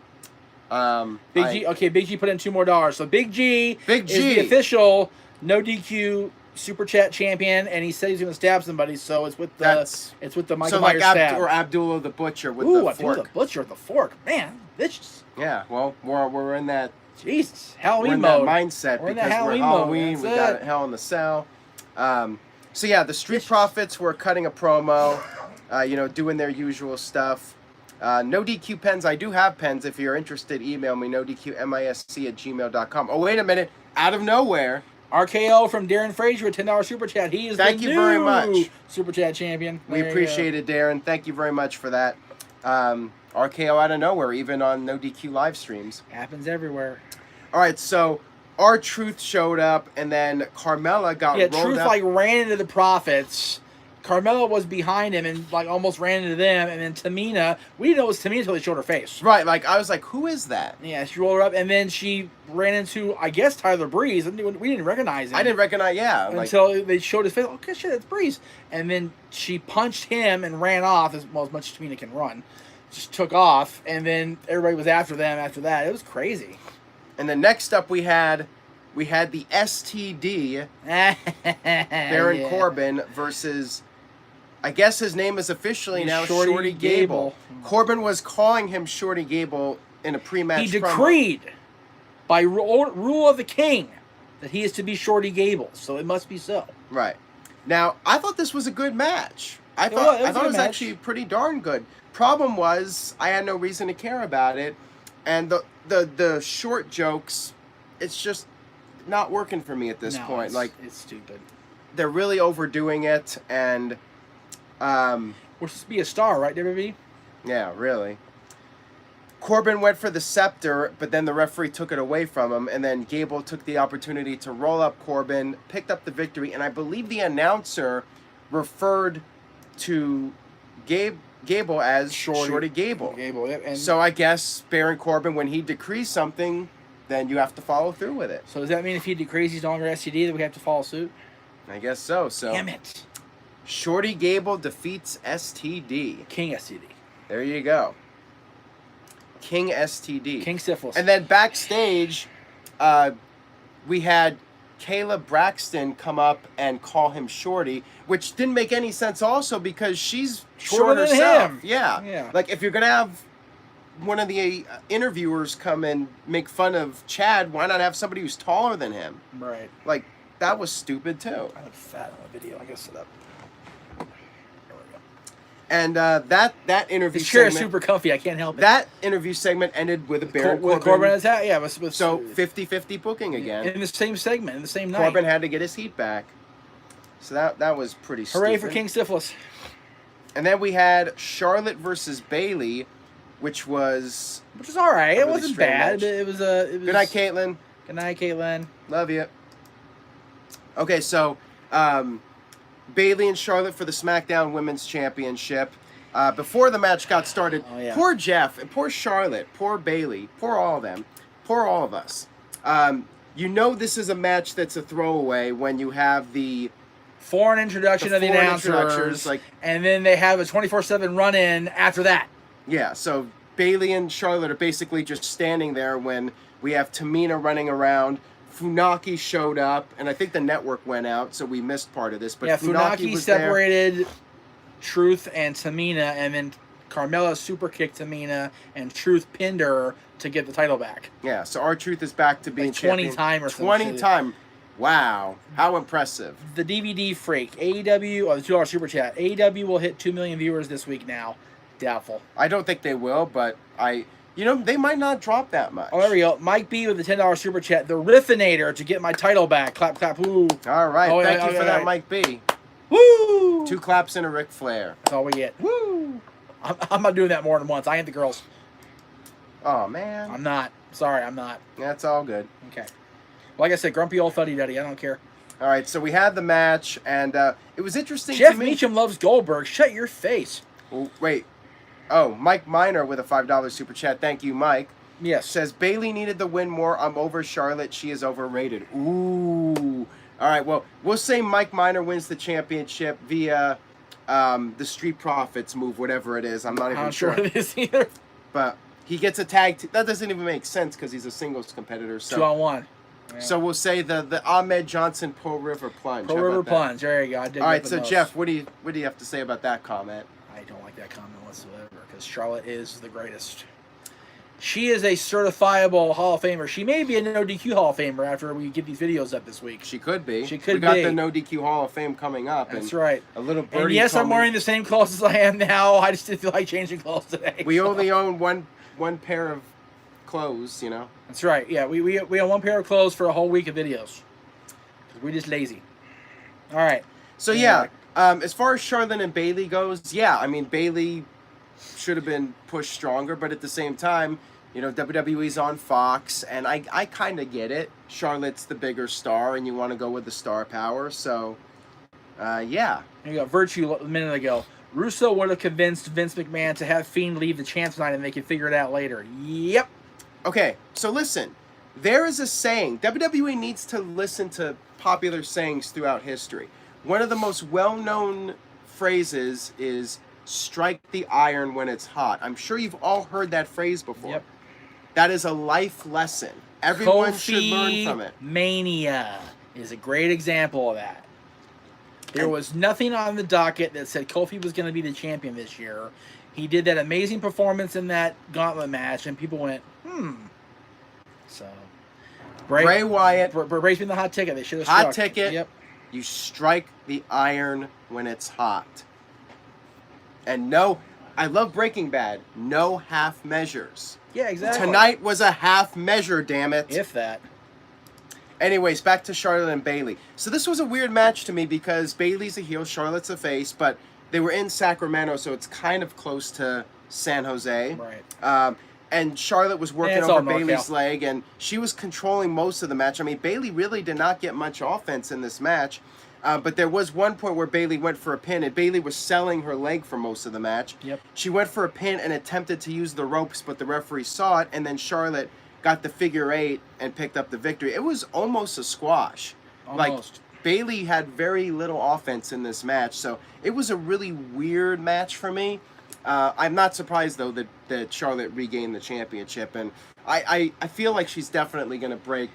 Big G. Okay, Big G put in $2 more. So Big G is the official No DQ super chat champion, and he said he's going to stab somebody. So it's with the Michael Myers stab. Or Abdullah the Butcher with the fork. Abdullah the Butcher with the fork. Man, vicious. Yeah, well, we're in that. Jesus, Halloween mode. That mindset we're because we're Halloween. Mode. We got Hell in the Cell. So yeah, the Street Profits were cutting a promo, doing their usual stuff. No DQ pens. I do have pens. If you're interested, email me nodqmisc@gmail.com. Oh, wait a minute. Out of nowhere. RKO from Darren Frazier with $10 super chat. He is Thank you very much. Super chat champion. We appreciate it, Darren. Thank you very much for that. RKO out of nowhere, even on No DQ live streams. Happens everywhere. All right, so R-Truth showed up, and then Carmella got rolled Truth up. ran into the Profits. Carmella was behind him and almost ran into them, and then Tamina. We didn't know it was Tamina until they showed her face. Right, I was like, who is that? Yeah, she rolled her up, and then she ran into, I guess, Tyler Breeze. We didn't recognize him. I didn't recognize, until they showed his face. Okay, shit, that's Breeze. And then she punched him and ran off as much as Tamina can run. Just took off, and then everybody was after them after that. It was crazy. And then next up we had the STD, Baron Corbin versus, I guess his name is officially now Shorty Gable. Corbin was calling him Shorty Gable in a pre-match He decreed by rule of the king that he is to be Shorty Gable, so it must be so. Right. Now, I thought this was a good match. I thought it was actually pretty darn good. Problem was, I had no reason to care about it, and the short jokes, it's just not working for me at this point. It's stupid. They're really overdoing it, and we're supposed to be a star, right, WWE? Yeah, really. Corbin went for the scepter, but then the referee took it away from him, and then Gable took the opportunity to roll up Corbin, picked up the victory, and I believe the announcer referred to Gable as Shorty Gable. Yep. So I guess Baron Corbin, when he decrees something, then you have to follow through with it. So does that mean if he decrees he's no longer STD, that we have to follow suit? I guess so. Damn it. Shorty Gable defeats STD. King STD. There you go. King STD. King Syphilis. And then backstage, we had Kayla Braxton come up and call him Shorty, which didn't make any sense also because she's short Shorter than herself. him. Yeah. Yeah. Like, if you're going to have one of the interviewers come and make fun of Chad, why not have somebody who's taller than him? Right. Like, that was stupid, too. I look fat on the video. I gotta sit up. There we go. And that interview The chair is segment, super comfy. I can't help it. that interview segment ended with a Baron with Corbin as hat. Yeah, with So 50-50 booking again. in the same segment, in the same night. Corbin had to get his heat back. So that was pretty stupid. Hooray for King Syphilis. And then we had Charlotte versus Bayley, which was all right. a It really wasn't strange bad. match. It was Good night, Caitlin. Good night, Caitlin. Love you. Okay, so Bayley and Charlotte for the SmackDown Women's Championship. Before the match got started, poor Jeff, and poor Charlotte, poor Bayley, poor all of them, poor all of us. You know this is a match that's a throwaway when you have the foreign introduction of the announcers, and then they have a 24/7 run-in after that. Yeah, so Bayley and Charlotte are basically just standing there when we have Tamina running around. Funaki showed up, and I think the network went out, so we missed part of this. But yeah, Funaki was separated Truth and Tamina, and then Carmella super kicked Tamina, and Truth pinned her to get the title back. Yeah, so R-Truth is back to being like 20 champion. time or something. 20 time. Wow, how impressive. The DVD freak, AEW, the $2 super chat. AEW will hit 2 million viewers this week now. Doubtful. I don't think they will, but they might not drop that much. Oh, there we go. Mike B with the $10 super chat. The Riffinator to get my title back. Clap, clap, woo. All right, thank you for that, right. Mike B. Woo! 2 claps and a Ric Flair. That's all we get. Woo! I'm not doing that more than once. I ain't the girls. Oh, man. I'm not. Sorry, I'm not. That's all good. Okay. Like I said, grumpy old fuddy-duddy. I don't care. All right, so we had the match, and it was interesting Jeff to me. Meacham loves Goldberg. Shut your face. Well, wait. Oh, Mike Miner with a $5 super chat. Thank you, Mike. Yes. Says, Bayley needed the win more. I'm over Charlotte. She is overrated. Ooh. All right, well, we'll say Mike Miner wins the championship via the Street Profits move, whatever it is. I'm not even sure. I'm sure it is either. But he gets a tag. That doesn't even make sense because he's a singles competitor. So 2-on-1. Yeah. So we'll say the Ahmed Johnson Pearl River Plunge. Pearl River Plunge. There you go. I did. All right, so Jeff, what do you have to say about that comment? I don't like that comment whatsoever because Charlotte is the greatest. She is a certifiable Hall of Famer. She may be a no DQ Hall of Famer after we get these videos up this week. She could be. She could be. We got the no DQ Hall of Fame coming up. That's right. A little birdie. And yes, I'm wearing the same clothes as I am now. I just didn't feel like changing clothes today. We only own one pair of clothes, you know. That's right. Yeah, we own one pair of clothes for a whole week of videos. We're just lazy. All right. So yeah, as far as Charlotte and Bayley goes, yeah, I mean Bayley should have been pushed stronger, but at the same time, you know, WWE's on Fox, and I kind of get it. Charlotte's the bigger star, and you want to go with the star power, so yeah. You got Virtue a minute ago. Russo would have convinced Vince McMahon to have Fiend leave the champs night, and they could figure it out later. Yep. Okay, so listen. There is a saying. WWE needs to listen to popular sayings throughout history. One of the most well-known phrases is strike the iron when it's hot. I'm sure you've all heard that phrase before. Yep. That is a life lesson. Everyone should learn from it. Mania is a great example of that. There was nothing on the docket that said Kofi was going to be the champion this year. He did that amazing performance in that gauntlet match, and people went, So, Bray Wyatt. Bray's been the hot ticket. They should have Hot ticket. Yep. You strike the iron when it's hot. And no, I love Breaking Bad. No half measures. Yeah, exactly. Tonight was a half measure, damn it. If that. Anyways, back to Charlotte and Bayley. So this was a weird match to me because Bayley's a heel, Charlotte's a face, but they were in Sacramento, so it's kind of close to San Jose. Right. And Charlotte was working all over Bayley's NorCal. leg, and she was controlling most of the match. I mean, Bayley really did not get much offense in this match, but there was one point where Bayley went for a pin, and Bayley was selling her leg for most of the match. Yep. She went for a pin and attempted to use the ropes, but the referee saw it, and then Charlotte got the figure 8 and picked up the victory. It was almost a squash. Almost. Like, Bayley had very little offense in this match, so it was a really weird match for me. I'm not surprised, though, that Charlotte regained the championship, and I feel like she's definitely going to break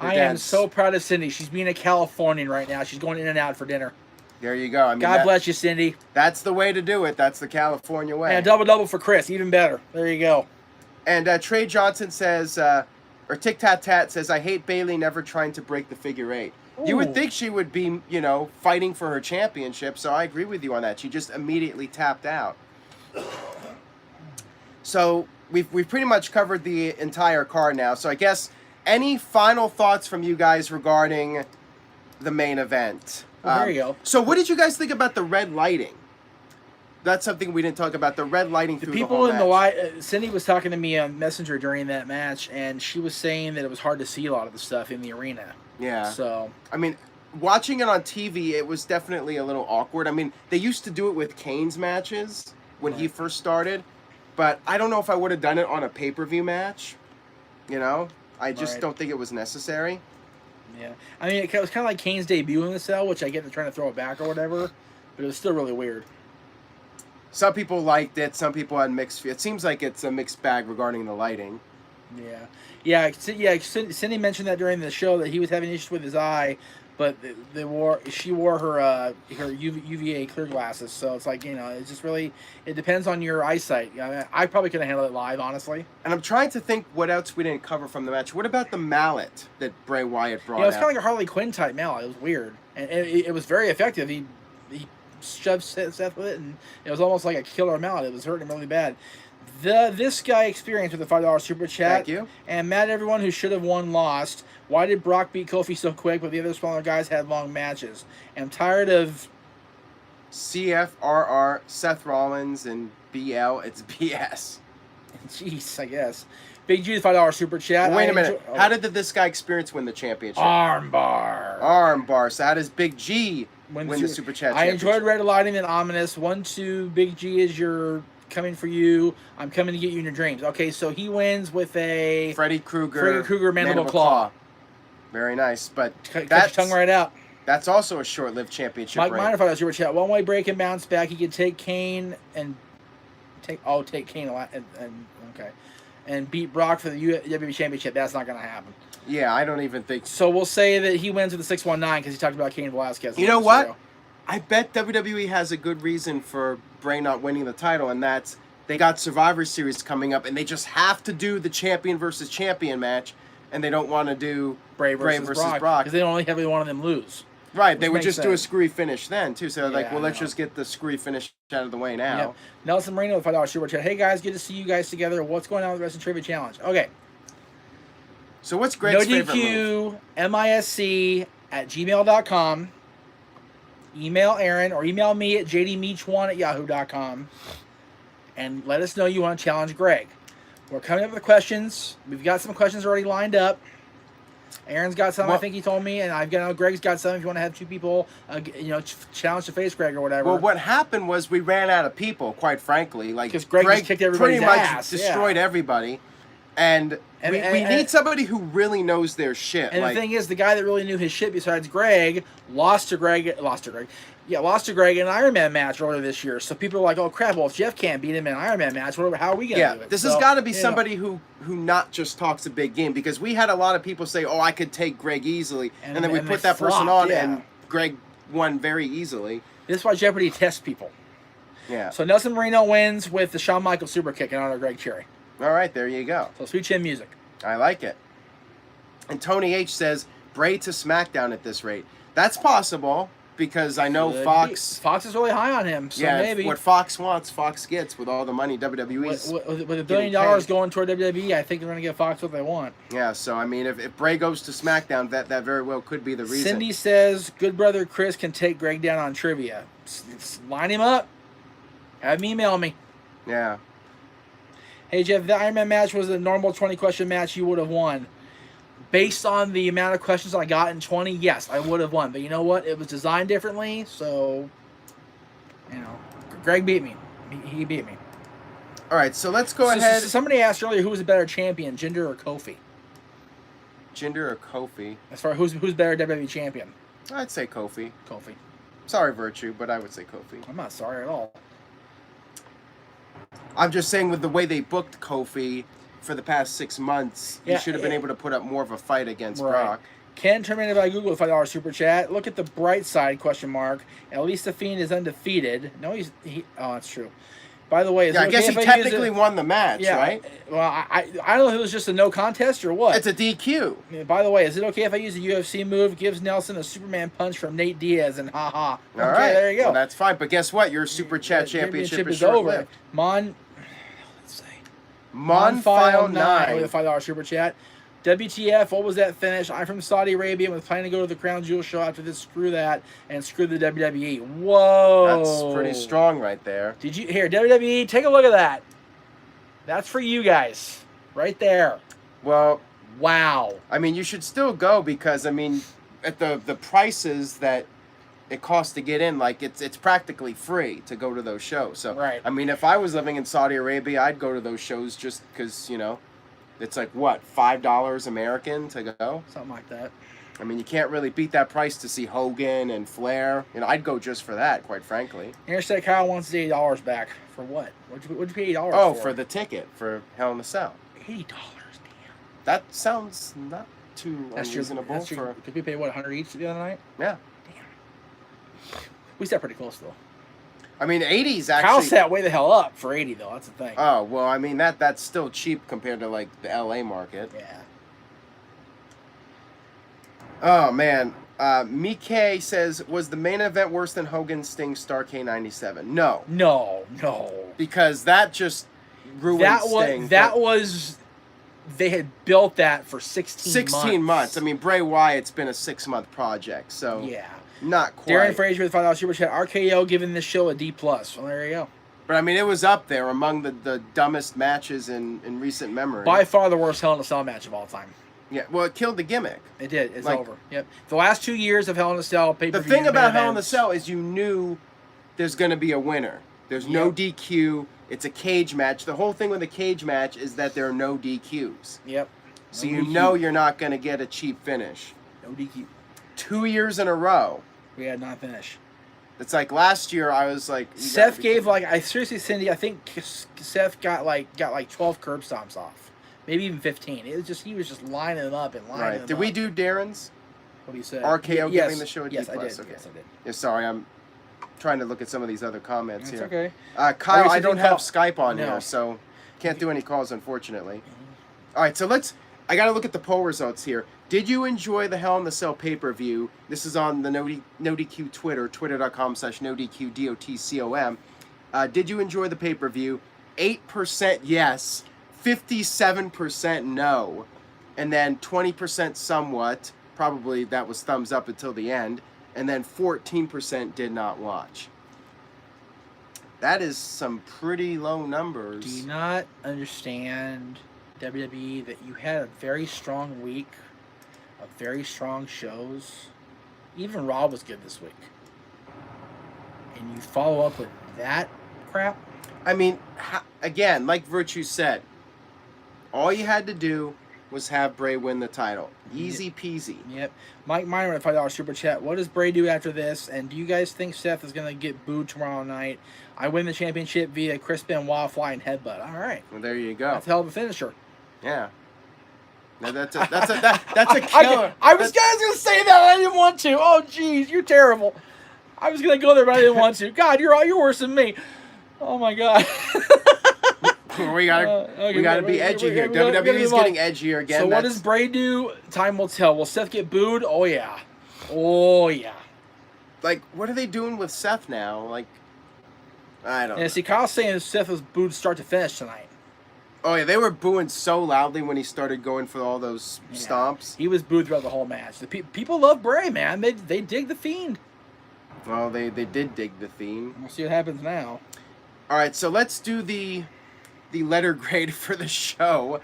I am so proud of Cindy. She's being a Californian right now. She's going in and out for dinner. There you go. I mean, God bless you, Cindy. That's the way to do it. That's the California way. And a double for Chris. Even better. There you go. And Trey Johnson says, or Tic Tat Tat says, I hate Bayley never trying to break the figure 8. Ooh. You would think she would be, fighting for her championship. So I agree with you on that. She just immediately tapped out. So we've pretty much covered the entire card now. So I guess any final thoughts from you guys regarding the main event? Well, there you go. So what did you guys think about the red lighting? That's something we didn't talk about, the red lighting through the whole match. The people in the Cindy was talking to me on Messenger during that match, and she was saying that it was hard to see a lot of the stuff in the arena. Yeah. So, I mean, watching it on TV, it was definitely a little awkward. I mean, they used to do it with Kane's matches when he first started, but I don't know if I would have done it on a pay-per-view match. I just don't think it was necessary. Yeah. I mean, it was kind of like Kane's debut in the cell, which I get they're trying to throw it back or whatever, but it was still really weird. Some people liked it. Some people had mixed. It seems like it's a mixed bag regarding the lighting. Yeah. Cindy mentioned that during the show that he was having issues with his eye, but she wore her UVA clear glasses. So it's like it's just really it depends on your eyesight. I probably couldn't handle it live, honestly. And I'm trying to think what else we didn't cover from the match. What about the mallet that Bray Wyatt brought? Yeah, it was kind of like a Harley Quinn type mallet. It was weird, and it was very effective. He shoved Seth with it, and it was almost like a killer mallet. It was hurting him really bad. This guy experienced with a $5 super chat. Thank you. And mad at everyone who should have won lost. Why did Brock beat Kofi so quick, but the other smaller guys had long matches? I'm tired of CFRR, Seth Rollins, and BL. It's BS. Jeez, I guess. Big G, $5 super chat. Wait a minute. How did this guy experience win the championship? Armbar. So how does Big G win the super chat I championship? enjoyed Red Lighting and Ominous. 1-2. Big G is your coming for you. I'm coming to get you in your dreams. Okay, so he wins with a Freddy Krueger mandible claw. Very nice, but cut your tongue right out. That's also a short-lived championship. Mike Minor, $5 super chat. One way break and bounce back. He could take Kane and take Kane a lot and beat Brock for the WWE Championship. That's not going to happen. Yeah, I don't even think. So we'll say that he wins with the 619 because he talked about Kane Velasquez. You know what? I bet WWE has a good reason for Bray not winning the title, and that's they got Survivor Series coming up, and they just have to do the champion versus champion match, and they don't want to do Bray versus Brock because they don't only have one of them lose. Right, they would just do a screwy finish then, too. So, let's just get the screwy finish out of the way now. Yep. Nelson Marino with $5 super chat. Hey, guys, good to see you guys together. What's going on with the Wrestling Trivia Challenge? Okay. So, what's Greg's favorite move? NoDQ@misc@gmail.com. Email Aaron or email me at jdmeach1@yahoo.com. And let us know you want to challenge Greg. We're coming up with questions. We've got some questions already lined up. Aaron's got some, I think he told me, and Greg's got some. If you want to have two people, challenge to face Greg or whatever. Well, what happened was we ran out of people, quite frankly. Because Greg just kicked everybody's ass. Pretty much destroyed everybody. And we need somebody who really knows their shit. And the thing is, the guy that really knew his shit besides Greg lost to Greg in an Iron Man match earlier this year. So people are like, oh crap, well if Jeff can't beat him in an Iron Man match, how are we going to do it? This has got to be somebody who not just talks a big game, because we had a lot of people say, oh, I could take Greg easily. And then we put that person on and Greg won very easily. This is why Jeopardy tests people. Yeah. So Nelson Marino wins with the Shawn Michaels super kick in honor of Greg Cherry. All right, there you go. So sweet chin music. I like it. And Tony H says, Bray to SmackDown at this rate. That's possible, because I know Fox is really high on him. So maybe what Fox wants, Fox gets with all the money WWE's with $1 billion going toward WWE. I think they're going to give Fox what they want. Yeah, so I mean, if Bray goes to SmackDown, that very well could be the reason. Cindy says, good brother Chris can take Greg down on trivia. Line him up. Have him email me. Yeah. Hey, Jeff, the Iron Man match was a normal 20-question match. You would have won. Based on the amount of questions I got in 20, yes, I would have won. But you know what? It was designed differently, so, Greg beat me. He beat me. All right, so let's go ahead. So somebody asked earlier who was a better champion, Jinder or Kofi? Jinder or Kofi? As far as who's better WWE champion? I'd say Kofi. Kofi. Sorry, Virtue, but I would say Kofi. I'm not sorry at all. I'm just saying, with the way they booked Kofi, for the past 6 months, Yeah, he should have been able to put up more of a fight against Right. Brock. Ken Terminated by Google with $5 super chat. Look at the bright side, question mark. At least the Fiend is undefeated. No, oh, that's true. By the way, is Yeah, it I okay guess he if use technically it? won the match, Yeah, right? Well, I don't know if it was just a no contest or what. It's a DQ. By the way, is it okay if I use a UFC move? Gives Nelson a Superman punch from Nate Diaz and haha. All Okay, right. there you go. Well, that's fine. But guess what? Your Super Chat Championship is over. short-lived. Let's say. Monfile9 with a $5 super chat. WTF, what was that finish? I'm from Saudi Arabia and was planning to go to the Crown Jewel show after this. Screw that and screw the WWE. Whoa. That's pretty strong right there. Did you hear WWE? Take a look at that. That's for you guys. Right there. Well, wow. I mean, you should still go because, I mean, at the prices that it costs to get in, like, it's practically free to go to those shows. So, right. I mean, if I was living in Saudi Arabia, I'd go to those shows just because, you know, it's like, what, $5 American to go? Something like that. I mean, you can't really beat that price to see Hogan and Flair. You know, I'd go just for that, quite frankly. Interstate Kyle wants his $80 back. For what? What'd you pay $80 Oh, for? for the ticket for Hell in a Cell. $80, damn. That sounds not too unreasonable. That's true. Because we paid, what, 100 each the other night? Yeah. Damn. We sat pretty close, though. I mean, 80's actually... Kyle sat way the hell up for 80, though. That's the thing. Oh, well, I mean, that's still cheap compared to, like, the LA market. Yeah. Oh, man. Mike says, was the main event worse than Hogan Sting Star K97? No. No. Because that just ruined Sting. They had built that for 16 months. I mean, Bray Wyatt's been a 6-month project, so... Yeah. Not quite. Darren Frazier with $5 super chat. RKO giving this show a D+. Well, there you go. But, I mean, it was up there among the dumbest matches in recent memory. By far the worst Hell in a Cell match of all time. Yeah, well, it killed the gimmick. It did. It's over. Yep. The last 2 years of Hell in a Cell pay-per-view. The thing about Hell in a Cell is you knew there's going to be a winner. There's no DQ. It's a cage match. The whole thing with a cage match is that there are no DQs. Yep. So you know you're not going to get a cheap finish. No DQ. 2 years in a row. We had not finish. It's like last year I was like... Seth gave Cindy, I think Seth got like 12 curb stomps off. Maybe even 15. It was just, he was just lining them up and lining them up. Did we do Darren's? What do you say? RKO giving the show a D+. Yes, I did. Okay. Yes, I did. Yeah, sorry, I'm trying to look at some of these other comments It's here. okay. Kyle, I don't have Skype on No. here, so can't do any calls, unfortunately. All right, so I got to look at the poll results here. Did you enjoy the Hell in the Cell pay-per-view? This is on the NoDQ Twitter, twitter.com/NoDQ, DOTCOM. Did you enjoy the pay-per-view? 8% yes, 57% no, and then 20% somewhat. Probably that was thumbs up until the end. And then 14% did not watch. That is some pretty low numbers. Do you not understand, WWE, that you had a very strong week of very strong shows? Even Raw was good this week. And you follow up with that crap? I mean, again, like Virtue said, all you had to do was have Bray win the title. Easy peasy. Yep. Mike Miner with $5 super chat. What does Bray do after this? And do you guys think Seth is going to get booed tomorrow night? I win the championship via Chris Benoit flying headbutt. All right. Well, there you go. That's a hell of a finisher. Yeah. No, that's a killer. I was going to say that. I didn't want to. Oh, jeez. You're terrible. I was going to go there, but I didn't want to. God, you're worse than me. Oh, my God. we gotta be edgy here. WWE is getting edgier again. So what does Bray do? Time will tell. Will Seth get booed? Oh yeah. Like, what are they doing with Seth now? Like, I don't know. See, Kyle's saying Seth was booed start to finish tonight. Oh yeah, they were booing so loudly when he started going for all those stomps. He was booed throughout the whole match. The people love Bray, man. They dig the Fiend. Well, they did dig the theme. We'll see what happens now. All right, so let's do the letter grade for the show.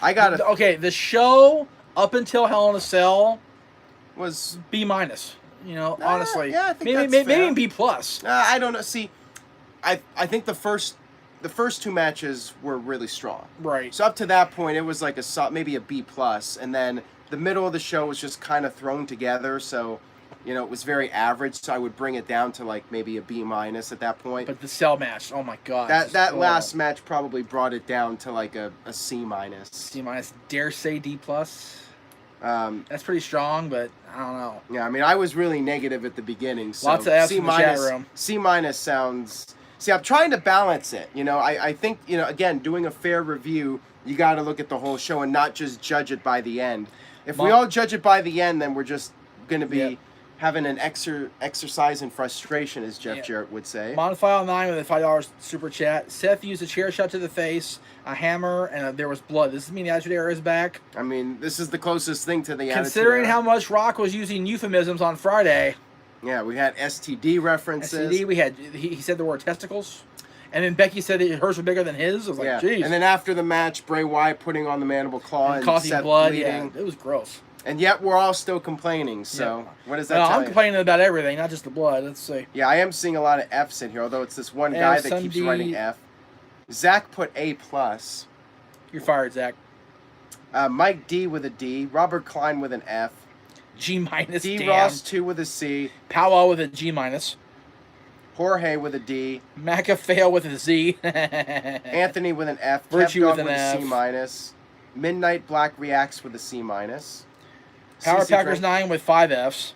I got to... Okay, the show up until Hell in a Cell was B-. You know, honestly. Yeah, I think maybe B+. I don't know. See, I think the first two matches were really strong. Right. So up to that point, it was like maybe a B+, and then the middle of the show was just kind of thrown together. So You know, it was very average, so I would bring it down to like maybe a B- at that point. But the cell match, oh my god. That last match probably brought it down to like a C-. C-, dare say D+. That's pretty strong, but I don't know. Yeah, I mean, I was really negative at the beginning. So Lots of F's in the chat room. C- sounds... See, I'm trying to balance it. You know, I think, you know, again, doing a fair review, you got to look at the whole show and not just judge it by the end. If we all judge it by the end, then we're just going to be having an exercise in frustration, as Jeff Jarrett would say. Monfile 9 with a $5 super chat. Seth used a chair shot to the face, a hammer, and there was blood. Does this mean the Attitude Era is back? I mean, this is the closest thing to the Attitude Considering Era. how much Rock was using euphemisms on Friday. Yeah, we had STD references. STD, we had, he said the word testicles. And then Becky said that hers were bigger than his. I was like, geez. And then after the match, Bray Wyatt putting on the mandible claw and causing Seth blood. bleeding. Yeah, it was gross. And yet we're all still complaining. So what does that tell I'm you? complaining about everything, not just the blood. Let's see. Yeah, I am seeing a lot of Fs in here, although it's this one guy that keeps writing F. Zach put A+. You're fired, Zach. Mike D with a D. Robert Klein with an F. G-. D. Damn. Ross 2 with a C. Powell with a G-. Jorge with a D. McAfail with a Z. Anthony with an F. Virtue Kev Dog with an a F. C-. Midnight Black Reacts with a C-. Power CC Packers Drink, 9 with 5 Fs.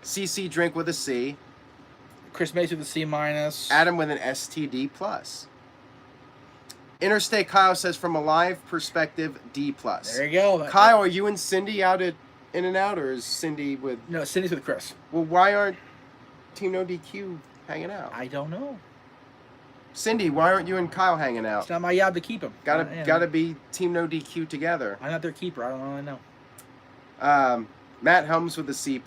CC Drink with a C. Chris Mace with a C-. Adam with an STD+. Interstate Kyle says, from a live perspective, D+. There you go. Kyle, are you and Cindy out at In-N-Out, or is Cindy with... No, Cindy's with Chris. Well, why aren't Team No DQ hanging out? I don't know. Cindy, why aren't you and Kyle hanging out? It's not my job to keep him. Gotta be Team No DQ together. I'm not their keeper. I don't really know. Matt Helms with a C+.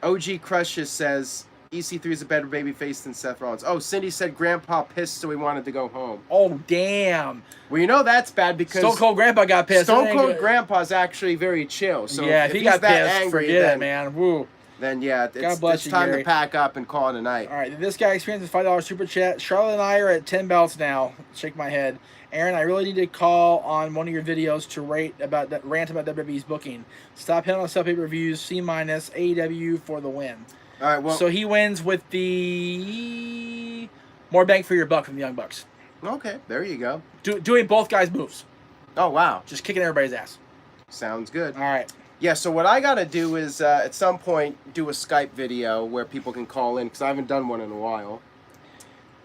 OG Crushes says EC3 is a better babyface than Seth Rollins. Oh, Cindy said Grandpa pissed, so he wanted to go home. Oh, damn. Well, you know that's bad because Stone Cold Grandpa got pissed. Stone Cold Grandpa's actually very chill. So yeah, if he he's got that pissed, angry, forget it, man. Woo. Then yeah, it's bless you, time Gary. to pack up and call it a night. All right, this guy experiences $5 super chat. Charlotte and I are at 10 belts now. Shake my head. Aaron, I really need to call on one of your videos to rant about WWE's booking. Stop hitting on sub pay-per-views. C-, AEW for the win. All right, well, so he wins with the more bang for your buck from the Young Bucks. Okay, there you go. Doing both guys' moves. Oh, wow. Just kicking everybody's ass. Sounds good. All right. Yeah, so what I got to do is at some point do a Skype video where people can call in, because I haven't done one in a while.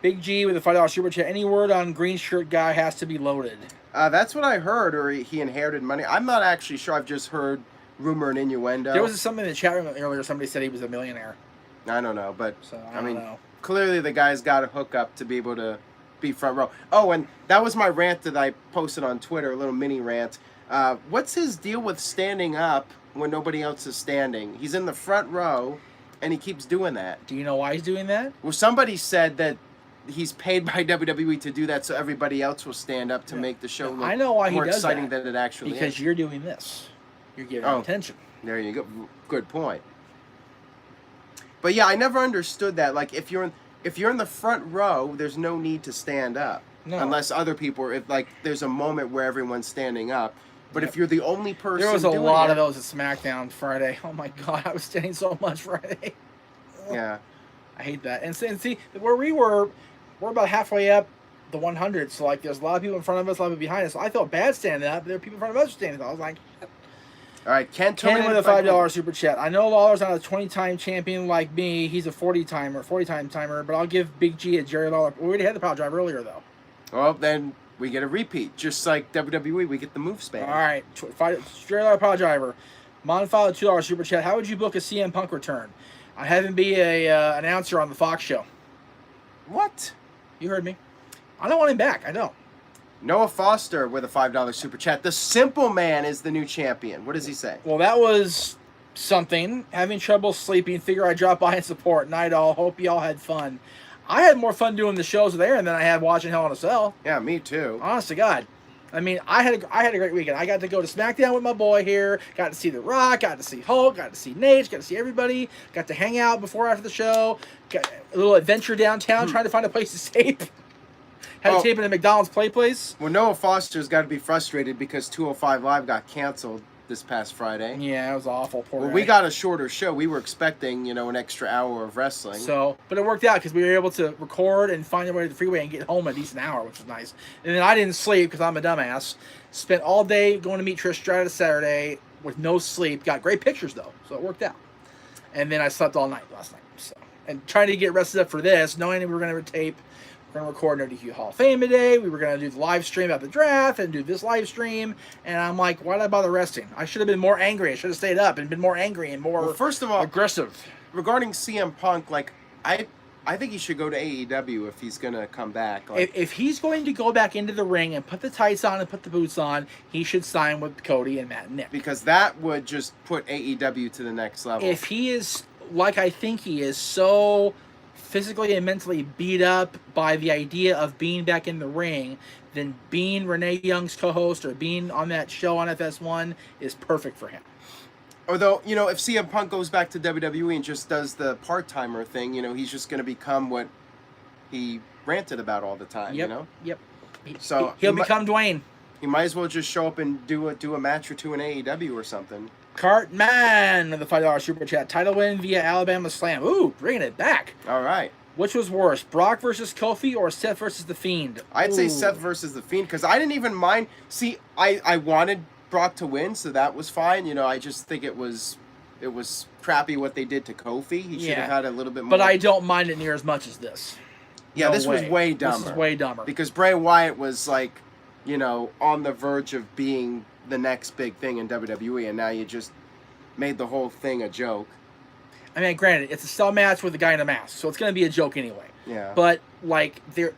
Big G with a $5 super chat. Any word on green shirt guy has to be loaded? That's what I heard, or he inherited money. I'm not actually sure. I've just heard rumor and innuendo. There was something in the chat room earlier. Somebody said he was a millionaire. I don't know, but so, I mean, clearly the guy's got a hookup to be able to be front row. Oh, and that was my rant that I posted on Twitter, a little mini rant. What's his deal with standing up when nobody else is standing? He's in the front row, and he keeps doing that. Do you know why he's doing that? Well, somebody said that he's paid by WWE to do that so everybody else will stand up to make the show look more exciting than it actually is. Because you're doing this. You're giving him attention. There you go. Good point. But yeah, I never understood that. Like, if you're in the front row, there's no need to stand up. No. Unless other people are, there's a moment where everyone's standing up. But if you're the only person there was a lot of those at SmackDown Friday. Oh my God, I was standing so much Friday. Yeah. I hate that. And see, where we're about halfway up the 100. So, there's a lot of people in front of us, a lot of people behind us. So I felt bad standing up. There were people in front of us standing up. I was like... All right, Ken with a $5 super chat. I know Lawler's not a 20-time champion like me. He's a 40-time timer, but I'll give Big G a Jerry Lawler. We already had the power drive earlier, though. Well, then we get a repeat. Just like WWE, we get the move span. All right, Jerry Lawler power driver. Monfile $2 super chat. How would you book a CM Punk return? I have him be a announcer on the Fox show. What? You heard me. I don't want him back. I don't. Noah Foster with a $5 super chat. The Simple Man is the new champion. What does he say? Well, that was something. Having trouble sleeping. Figure I'd drop by and support. Night all. Hope y'all had fun. I had more fun doing the shows with Aaron than I had watching Hell in a Cell. Yeah, me too. Honest to God. I mean, I had a great weekend. I got to go to SmackDown with my boy here. Got to see The Rock. Got to see Hulk. Got to see Nate. Got to see everybody. Got to hang out before after the show. Got a little adventure downtown trying to find a place to tape. Had to tape in a McDonald's play place. Well, Noah Foster's got to be frustrated because 205 Live got canceled this past Friday. Yeah, it was awful. Poor Well, guy. we got a shorter show. We were expecting, an extra hour of wrestling. So, but it worked out because we were able to record and find our way to the freeway and get home a decent hour, which was nice. And then I didn't sleep because I'm a dumbass. Spent all day going to meet Trish Stratus Saturday with no sleep. Got great pictures though, so it worked out. And then I slept all night last night. So, and trying to get rested up for this, knowing that we were going to tape. We're going to record No DQ Hall of Fame today. We were going to do the live stream about the draft and do this live stream. And I'm like, why did I bother resting? I should have been more angry. I should have stayed up and been more angry and more first of all, aggressive. Regarding CM Punk, like, I think he should go to AEW if he's going to come back. Like, If he's going to go back into the ring and put the tights on and put the boots on, he should sign with Cody and Matt and Nick. because that would just put AEW to the next level. If he is, like I think he is, so physically and mentally beat up by the idea of being back in the ring, then being Renee Young's co-host or being on that show on FS1 is perfect for him. Although, if CM Punk goes back to WWE and just does the part-timer thing, he's just going to become what he ranted about all the time, Yep. So He'll become Dwayne. He might as well just show up and do a match or two in AEW or something. Cartman with the $5 super chat. Title win via Alabama Slam. Ooh, bringing it back. All right. Which was worse, Brock versus Kofi or Seth versus The Fiend? I'd say Ooh. Seth versus The Fiend, because I didn't even mind. See, I wanted Brock to win, so that was fine. I just think it was crappy what they did to Kofi. He should have had a little bit more. But I don't mind it near as much as this. Yeah, No this was way dumber. This is way dumber. Because Bray Wyatt was like, on the verge of being the next big thing in WWE, and now you just made the whole thing a joke. I mean, granted, it's a cell match with a guy in a mask, so it's going to be a joke anyway. Yeah. But, like, the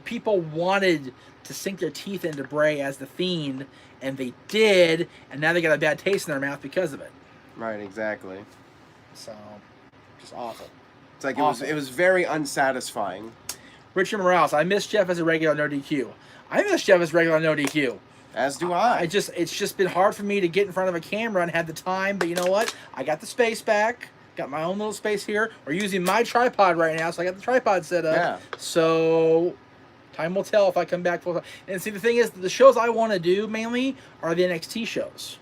people wanted to sink their teeth into Bray as The Fiend, and they did, and now they got a bad taste in their mouth because of it. Right, exactly. So, just awful. It's like Awful. it was very unsatisfying. Richard Morales, I miss Jeff as a regular No DQ. I miss Jeff as regular No DQ. As do I. It's just been hard for me to get in front of a camera and have the time, but you know what? I got the space back. Got my own little space here. We're using my tripod right now, so I got the tripod set up. Yeah. So time will tell if I come back full time. And see, the thing is, the shows I want to do mainly are the NXT shows.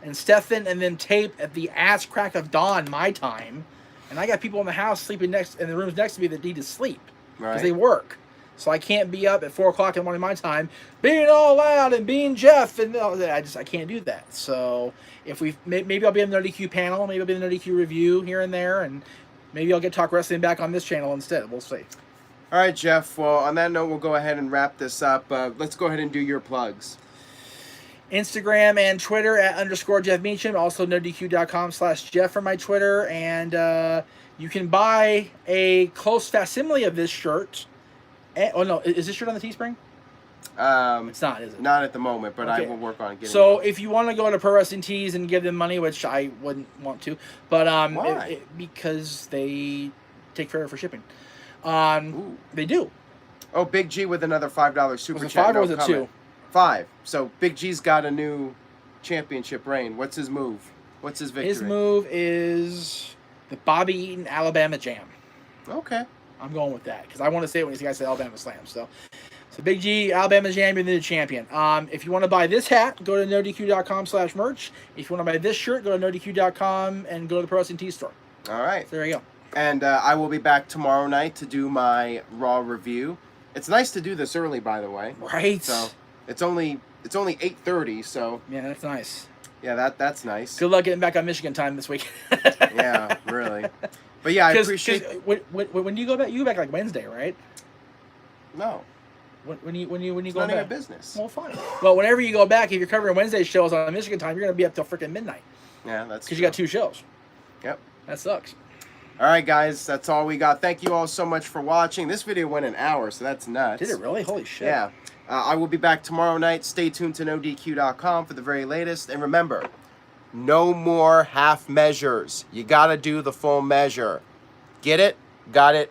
And Stefan and then tape at the ass crack of dawn my time. And I got people in the house sleeping in the rooms next to me that need to sleep. Because they work. So I can't be up at 4 o'clock in the morning my time, being all loud and being Jeff, and I can't do that. So if maybe I'll be in the No DQ panel, maybe I'll be in the No DQ review here and there, and maybe I'll get Talk Wrestling back on this channel instead. We'll see. All right, Jeff. Well, on that note, we'll go ahead and wrap this up. Let's go ahead and do your plugs. Instagram and Twitter at _Jeff Meacham. Also, NoDQ.com/Jeff for my Twitter, and you can buy a close facsimile of this shirt. Oh no, is this shirt on the Teespring? It's not, is it? Not at the moment, but Okay. I will work on getting So it. if you want to go to Pro Wrestling Tees and give them money, which I wouldn't want to, but Why? because they take forever for shipping. Ooh. They do. Oh, Big G with another $5 super Was it chat. 5 or No was it comment. 2? 5. So Big G's got a new championship reign. What's his move? What's his victory? His move is the Bobby Eaton Alabama Jam. Okay. I'm going with that because I want to say it when these guys say Alabama Slam. So Big G, Alabama Jam, you're the new champion. If you want to buy this hat, go to NoDQ.com/merch. If you want to buy this shirt, go to NoDQ.com and go to the Pro Wrestling Tees store. All right. So there you go. And I will be back tomorrow night to do my Raw review. It's nice to do this early, by the way. Right. So it's only 8:30. So Yeah, that's nice. yeah, that's nice. Good luck getting back on Michigan time this week. Yeah, really. But yeah, I appreciate. When do you go back? You go back like Wednesday, right? No, When you it's go none of your back? business. Well, fine. Well, whenever you go back, if you're covering Wednesday shows on Michigan time, you're gonna be up till freaking midnight Yeah, that's because you got 2 shows. Yep. That sucks. All right, guys, that's all we got. Thank you all so much for watching. This video went an hour, so that's nuts. Did it really? Holy shit. Yeah. I will be back tomorrow night. Stay tuned to NoDQ.com for the very latest. And remember, no more half measures. You got to do the full measure. Get it? Got it?